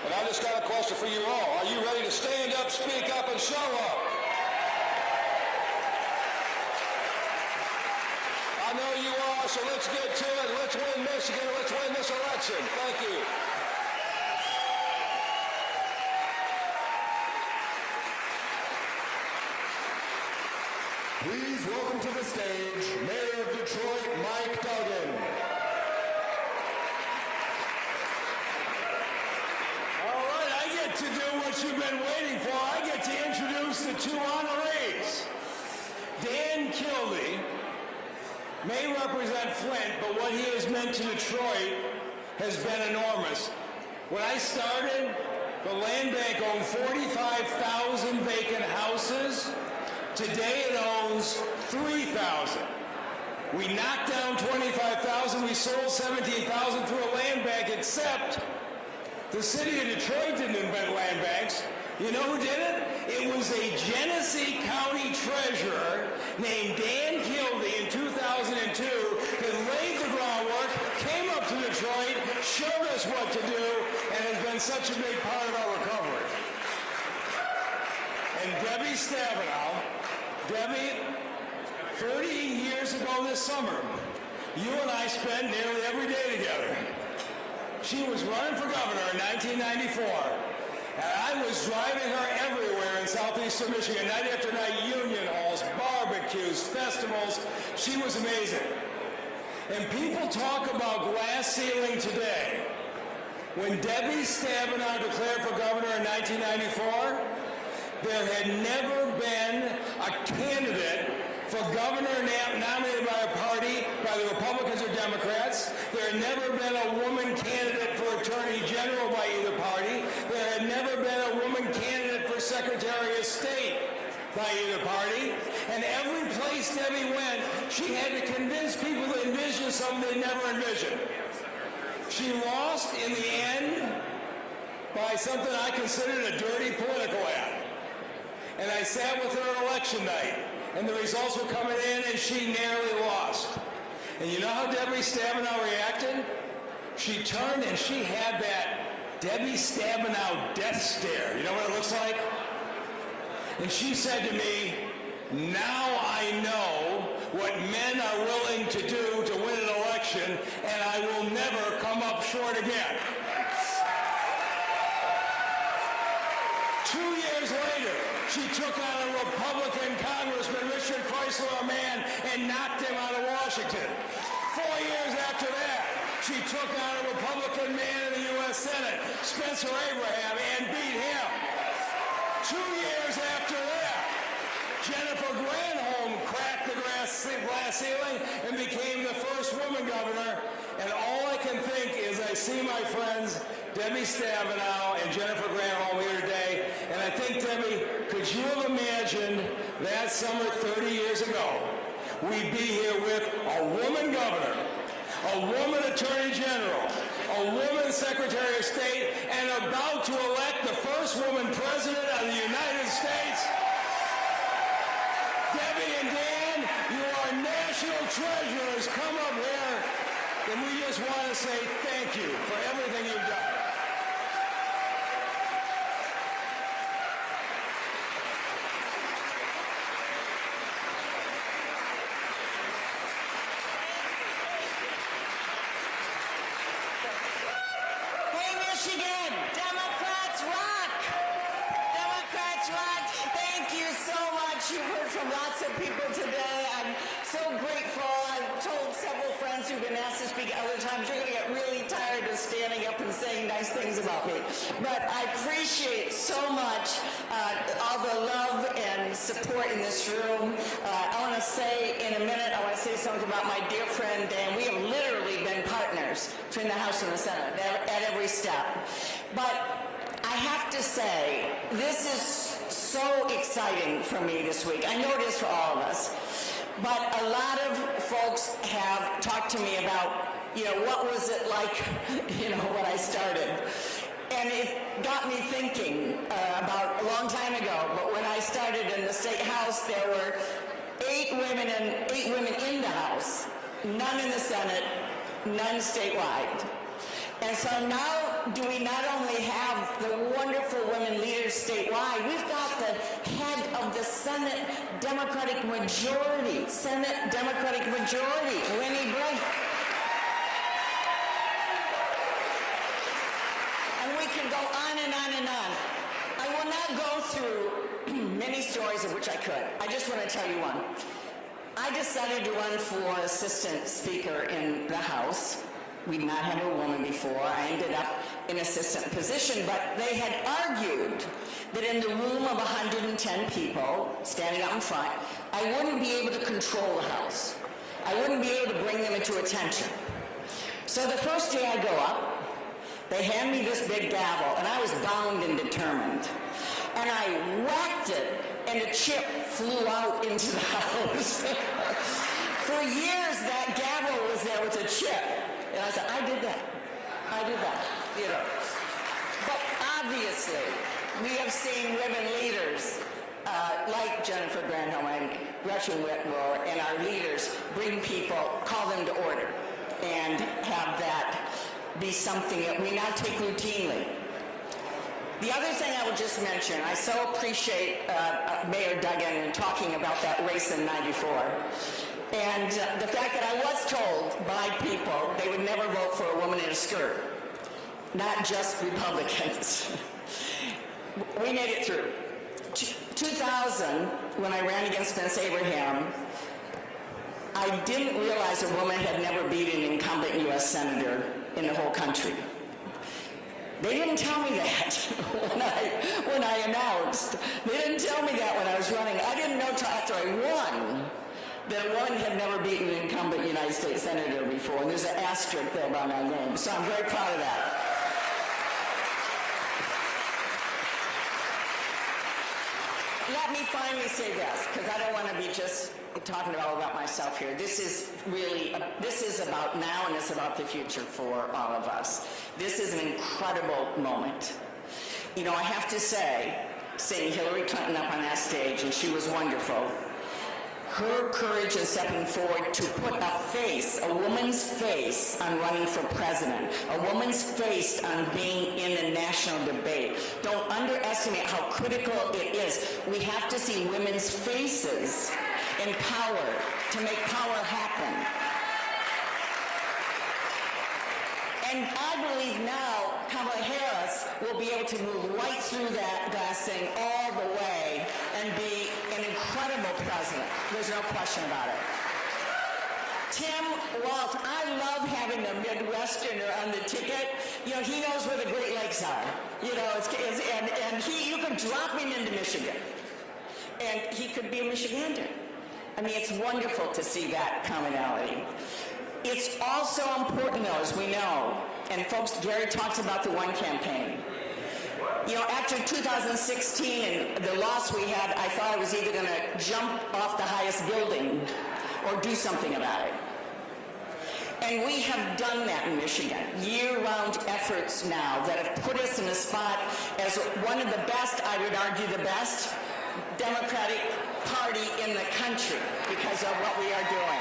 And I just got a question for you all. Are you ready to stand up, speak up, and show up? I know you are, so let's get to it. Let's win Michigan. Let's win this election. Thank you. Please welcome to the stage, Mayor of Detroit, Mike Duggan. All right, I get to do what you've been waiting for. I get to introduce the two honorees. Dan Kildee may represent Flint, but what he has meant to Detroit has been enormous. When I started, the land bank owned 45,000 vacant houses. Today it owns 3,000. We knocked down 25,000. We sold 17,000 through a land bank, except the city of Detroit didn't invent land banks. You know who did it? It was a Genesee County treasurer named Dan Kildee in 2002 that laid the groundwork, came up to Detroit, showed us what to do, and has been such a big part of our recovery. And Debbie Stabenow, Debbie, 30 years ago this summer, you and I spent nearly every day together. She was running for governor in 1994, and I was driving her everywhere in southeastern Michigan, night after night, union halls, barbecues, festivals. She was amazing. And people talk about glass ceiling today. When Debbie Stabenow declared for governor in 1994, there had never been a candidate for governor nominated by a party, by the Republicans or Democrats. There had never been a woman candidate for Attorney General by either party. There had never been a woman candidate for Secretary of State by either party. And every place Debbie went, she had to convince people to envision something they never envisioned. She lost in the end by something I considered a dirty political ad. And I sat with her on election night, and the results were coming in, and she nearly lost. And you know how Debbie Stabenow reacted? She turned, and she had that Debbie Stabenow death stare. You know what it looks like? And she said to me, "Now I know what men are willing to do to win an election, and I will never come up short again." 2 years later, she took on a Republican Congressman, Richard Chrysler, a man, and knocked him out of Washington. 4 years after that, she took on a Republican man in the U.S. Senate, Spencer Abraham, and beat him. 2 years after that, Jennifer Granholm cracked the glass ceiling and became the first woman governor. And all I can think is I see my friends Debbie Stabenow and Jennifer Granholm here today, and I think, Debbie, could you have imagined that summer 30 years ago, we'd be here with a woman governor, a woman attorney general, a woman secretary of state, and about to elect the first woman president of the United States? Debbie and Dan, you are national treasures. Come up here, and we just want to say thank you for everything you've done. Michigan, Democrats rock! Democrats rock! Thank you so much. You were from lots of people today. I'm so grateful. I've told several friends who've been asked to speak other times, you're going to get really tired of standing up and saying nice things about me. But I appreciate so much all the love and support in this room. I want to say in a minute, I want to say something about my dear friend Dan. We have literally been partners between the House and the Senate at every step. But I have to say, this is so exciting for me this week. I know it is for all of us. But a lot of folks have talked to me about, what was it like, when I started. And it got me thinking about a long time ago. But when I started in the State House, there were 8 women in the House, none in the Senate, none statewide. And so now do we not only have the wonderful women leaders statewide, we've got the head of the Senate Democratic Majority, Winnie Bright. And we can go on and on and on. I will not go through many stories of which I could. I just want to tell you one. I decided to run for Assistant Speaker in the House. We'd not had a woman before. I ended up in assistant position, but they had argued that in the room of 110 people standing up in front, I wouldn't be able to control the House. I wouldn't be able to bring them into attention. So the first day I go up, they hand me this big gavel, and I was bound and determined. And I whacked it, and a chip flew out into the House. For years, that gavel was there with a chip. And I said, I did that. But obviously, we have seen women leaders like Jennifer Granholm and Gretchen Whitmer and our leaders bring people, call them to order, and have that be something that we now take routinely. The other thing I would just mention, I so appreciate Mayor Duggan talking about that race in '94. And the fact that I was told by people they would never vote for a woman in a skirt, not just Republicans. We made it through. 2000, when I ran against Vince Abraham, I didn't realize a woman had never beaten an incumbent U.S. Senator in the whole country. They didn't tell me that when I announced. They didn't tell me that when I was running. I didn't know until after I won that a woman had never beaten an incumbent United States Senator before. And there's an asterisk there by my name. So I'm very proud of that. Let me finally say this, because I don't want to be just talking all about myself here. This is about now, and it's about the future for all of us. This is an incredible moment. I have to say, seeing Hillary Clinton up on that stage, and she was wonderful, her courage in stepping forward to put a woman's face on running for president, a woman's face on being in a national debate. Don't underestimate how critical it is. We have to see women's faces in power to make power happen. And I believe now Kamala Harris will be able to move right through that glass thing all the way and be an incredible president. There's no question about it. Tim Walz, I love having a Midwesterner on the ticket. He knows where the Great Lakes are. And you could drop him into Michigan, and he could be a Michigander. I mean, it's wonderful to see that commonality. It's also important, though, as we know, and folks, Gary talks about the One campaign. After 2016 and the loss we had, I thought I was either going to jump off the highest building or do something about it. And we have done that in Michigan. Year-round efforts now that have put us in a spot as one of the best, I would argue the best, Democratic Party in the country because of what we are doing.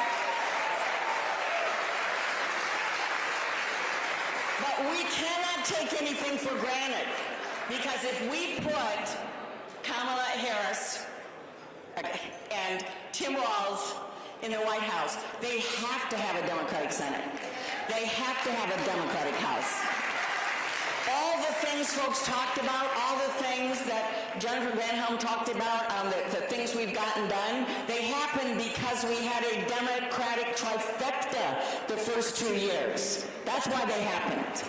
But we cannot take anything for granted, because if we put Kamala Harris and Tim Walz in the White House, they have to have a Democratic Senate. They have to have a Democratic House. All the things folks talked about, all the things that Jennifer Granholm talked about, the things we've gotten done, they happened because we had a Democratic trifecta the first 2 years. That's why they happened.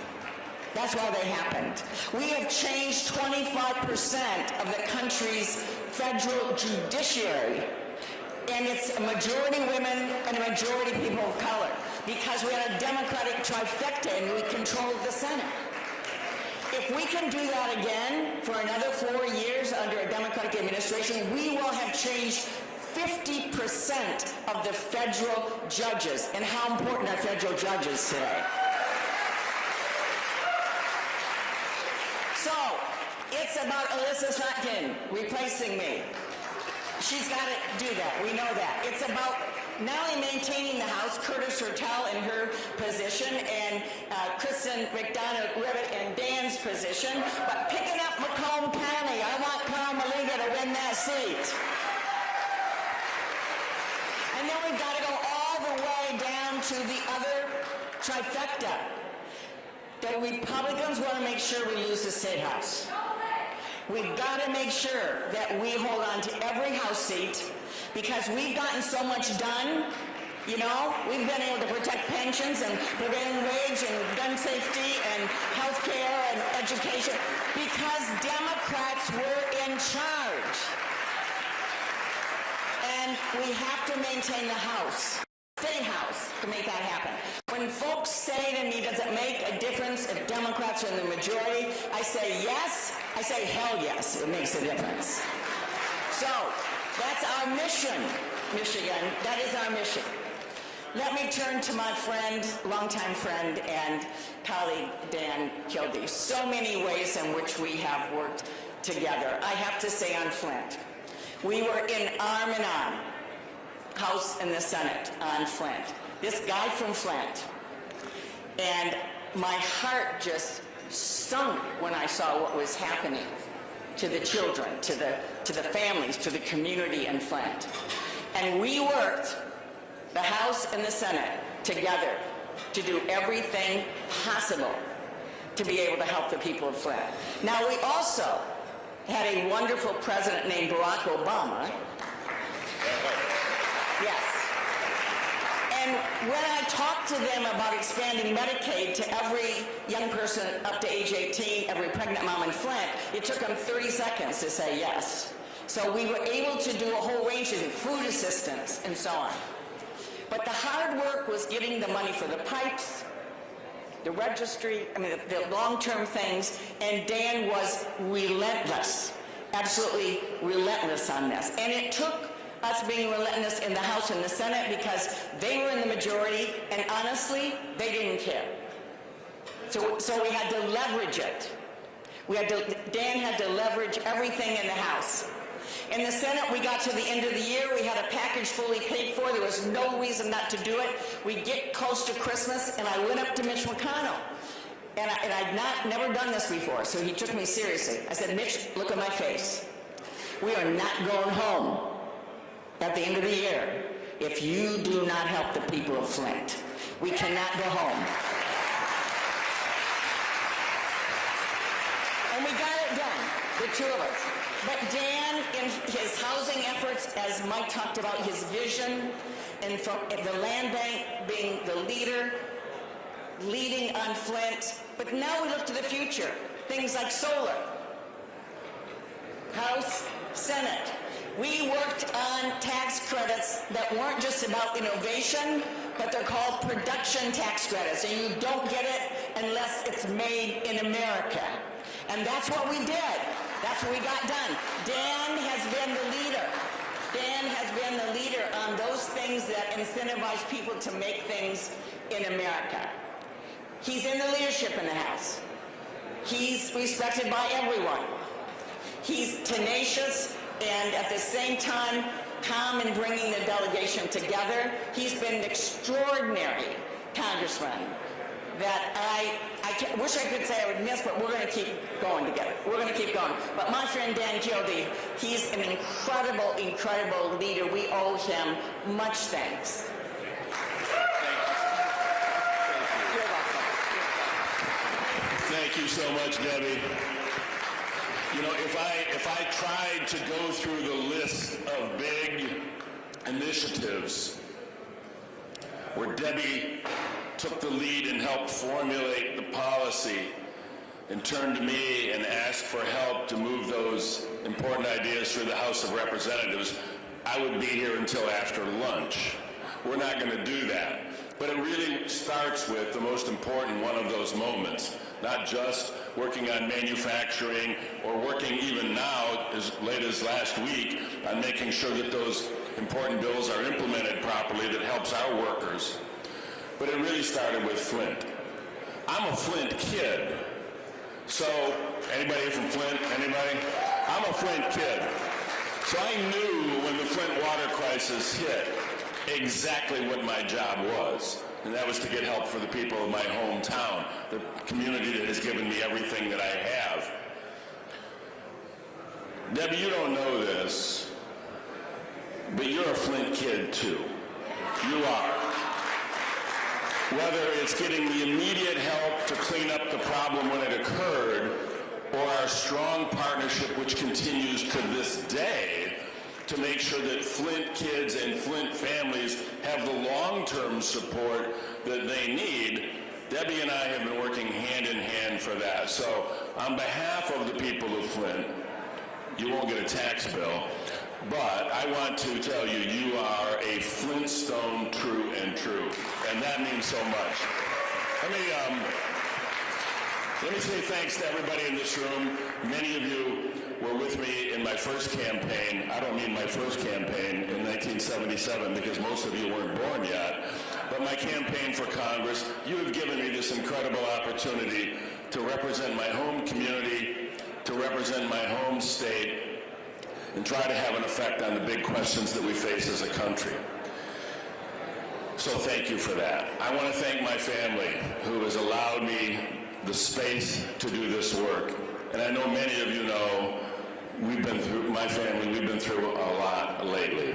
That's why they happened. We have changed 25% of the country's federal judiciary, and it's a majority women and a majority people of color, because we had a Democratic trifecta and we controlled the Senate. If we can do that again for another 4 years under a Democratic administration, we will have changed 50% of the federal judges. And how important are federal judges today? So, it's about Alyssa Slotkin replacing me. She's got to do that. We know that. It's about not only maintaining the House, Curtis Hertel in her position, and Kristen McDonough-Rivet in Dan's position, but picking up Macomb County. I want Carl Maliga to win that seat. And then we've got to go all the way down to the other trifecta. The Republicans want to make sure we lose the State House. We've got to make sure that we hold on to every House seat, because we've gotten so much done. You know, we've been able to protect pensions and prevailing wage and gun safety and health care and education because Democrats were in charge. And we have to maintain the House, State House, to make that happen. When folks say to me, does it make a difference if Democrats are in the majority? I say yes. I say hell yes, it makes a difference. So, that's our mission, Michigan. That is our mission. Let me turn to my friend, longtime friend and colleague, Dan Kildee. So many ways in which we have worked together. I have to say on Flint, we were in arm in arm, House and the Senate on Flint. This guy from Flint. And my heart just sunk when I saw what was happening to the children, to the families, to the community in Flint. And we worked, the House and the Senate, together to do everything possible to be able to help the people of Flint. Now, we also had a wonderful president named Barack Obama. Yes. And when I talked to them about expanding Medicaid to every young person up to age 18, every pregnant mom in Flint, it took them 30 seconds to say yes. So we were able to do a whole range of food assistance and so on. But the hard work was getting the money for the pipes, the registry, the long-term things, and Dan was relentless, absolutely relentless on this. And it took us being relentless in the House and the Senate because they were in the majority, and honestly, they didn't care. So we had to leverage it. Dan had to leverage everything in the House. In the Senate, we got to the end of the year, we had a package fully paid for, there was no reason not to do it. We get close to Christmas, and I went up to Mitch McConnell. And I'd never done this before, so he took me seriously. I said, Mitch, look at my face. We are not going home at the end of the year if you do not help the people of Flint. We cannot go home. And we got it done, the two of us. But Dan, in his housing efforts, as Mike talked about, his vision, and from the land bank being the leader, leading on Flint. But now we look to the future. Things like solar. House, Senate. We worked on tax credits that weren't just about innovation, but they're called production tax credits, and you don't get it unless it's made in America. And that's what we did. That's what we got done. Dan has been the leader. Dan has been the leader on those things that incentivize people to make things in America. He's in the leadership in the House. He's respected by everyone. He's tenacious and at the same time calm in bringing the delegation together. He's been an extraordinary congressman that I wish I could say I would miss, but we're going to keep going together. We're going to keep going. But my friend Dan Kildee, he's an incredible, incredible leader. We owe him much thanks. Thank you so much, Debbie. You know, if I tried to go through the list of big initiatives where Debbie took the lead and helped formulate the policy and turned to me and asked for help to move those important ideas through the House of Representatives, I would be here until after lunch. We're not going to do that. But it really starts with the most important one of those moments, not just working on manufacturing or working even now, as late as last week, on making sure that those important bills are implemented properly that helps our workers. But it really started with Flint. I'm a Flint kid. So, anybody from Flint? Anybody? I'm a Flint kid. So I knew when the Flint water crisis hit exactly what my job was. And that was to get help for the people of my hometown, the community that has given me everything that I have. Debbie, you don't know this, but you're a Flint kid too. You are. Whether it's getting the immediate help to clean up the problem when it occurred, or our strong partnership which continues to this day to make sure that Flint kids and Flint families have the long-term support that they need, Debbie and I have been working hand in hand for that. So on behalf of the people of Flint, you won't get a tax bill, but I want to tell you, you are a Flintstone true and true, and that means so much. Let me say thanks to everybody in this room. Many of you were with me in my first campaign. I don't mean my first campaign in 1977 because most of you weren't born yet, but my campaign for Congress. You have given me this incredible opportunity to represent my home community, to represent my home state, and try to have an effect on the big questions that we face as a country. So thank you for that. I want to thank my family who has allowed me the space to do this work. And I know many of you know we've been through a lot lately.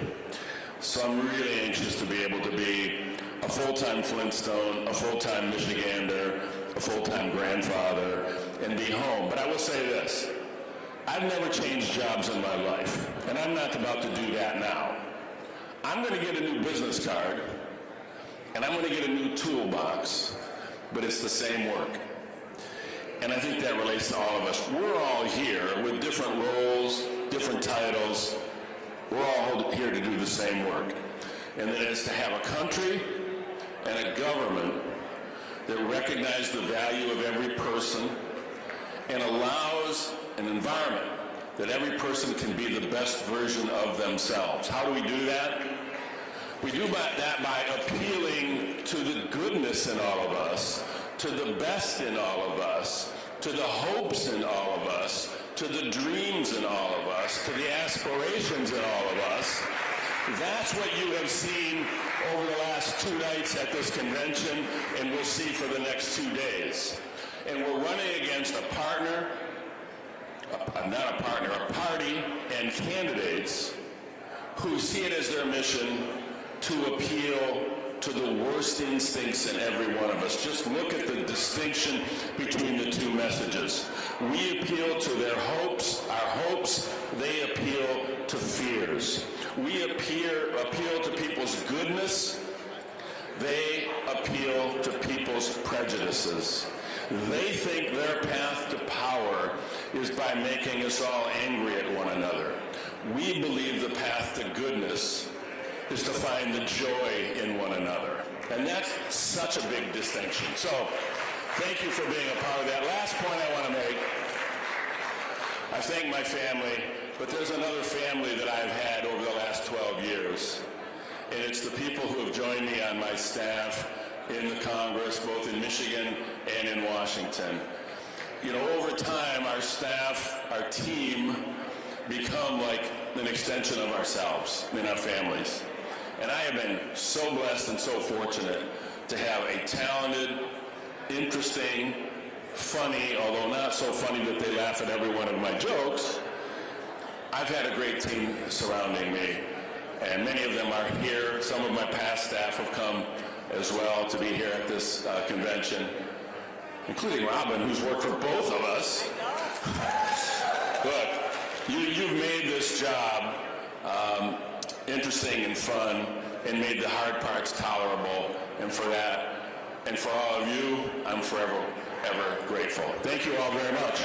So I'm really anxious to be able to be a full-time Flintstone, a full-time Michigander, a full-time grandfather, and be home. But I will say this, I've never changed jobs in my life, and I'm not about to do that now. I'm going to get a new business card, and I'm going to get a new toolbox, but it's the same work. And I think that relates to all of us. We're all here with different roles, different titles. We're all here to do the same work. And that is to have a country and a government that recognize the value of every person and allows an environment that every person can be the best version of themselves. How do we do that? We do that by appealing to the goodness in all of us, to the best in all of us, to the hopes in all of us, to the dreams in all of us, to the aspirations in all of us. That's what you have seen over the last 2 nights at this convention, and we'll see for the next 2 days. And we're running against a party and candidates who see it as their mission to appeal to the worst instincts in every one of us. Just look at the distinction between the two messages. We appeal to their hopes, our hopes. They appeal to fears. We appeal to people's goodness. They appeal to people's prejudices. They think their path to power is by making us all angry at one another. We believe the path to goodness is to find the joy in one another. And that's such a big distinction. So, thank you for being a part of that. Last point I want to make, I thank my family, but there's another family that I've had over the last 12 years. And it's the people who have joined me on my staff in the Congress, both in Michigan and in Washington. You know, over time, our staff, our team, become like an extension of ourselves and our families. And I have been so blessed and so fortunate to have a talented, interesting, funny, although not so funny that they laugh at every one of my jokes. I've had a great team surrounding me, and many of them are here. Some of my past staff have come as well to be here at this convention. including Robin, who's worked for both of us. Look, you've made this job interesting and fun and made the hard parts tolerable. And for that, and for all of you, I'm forever, ever grateful. Thank you all very much.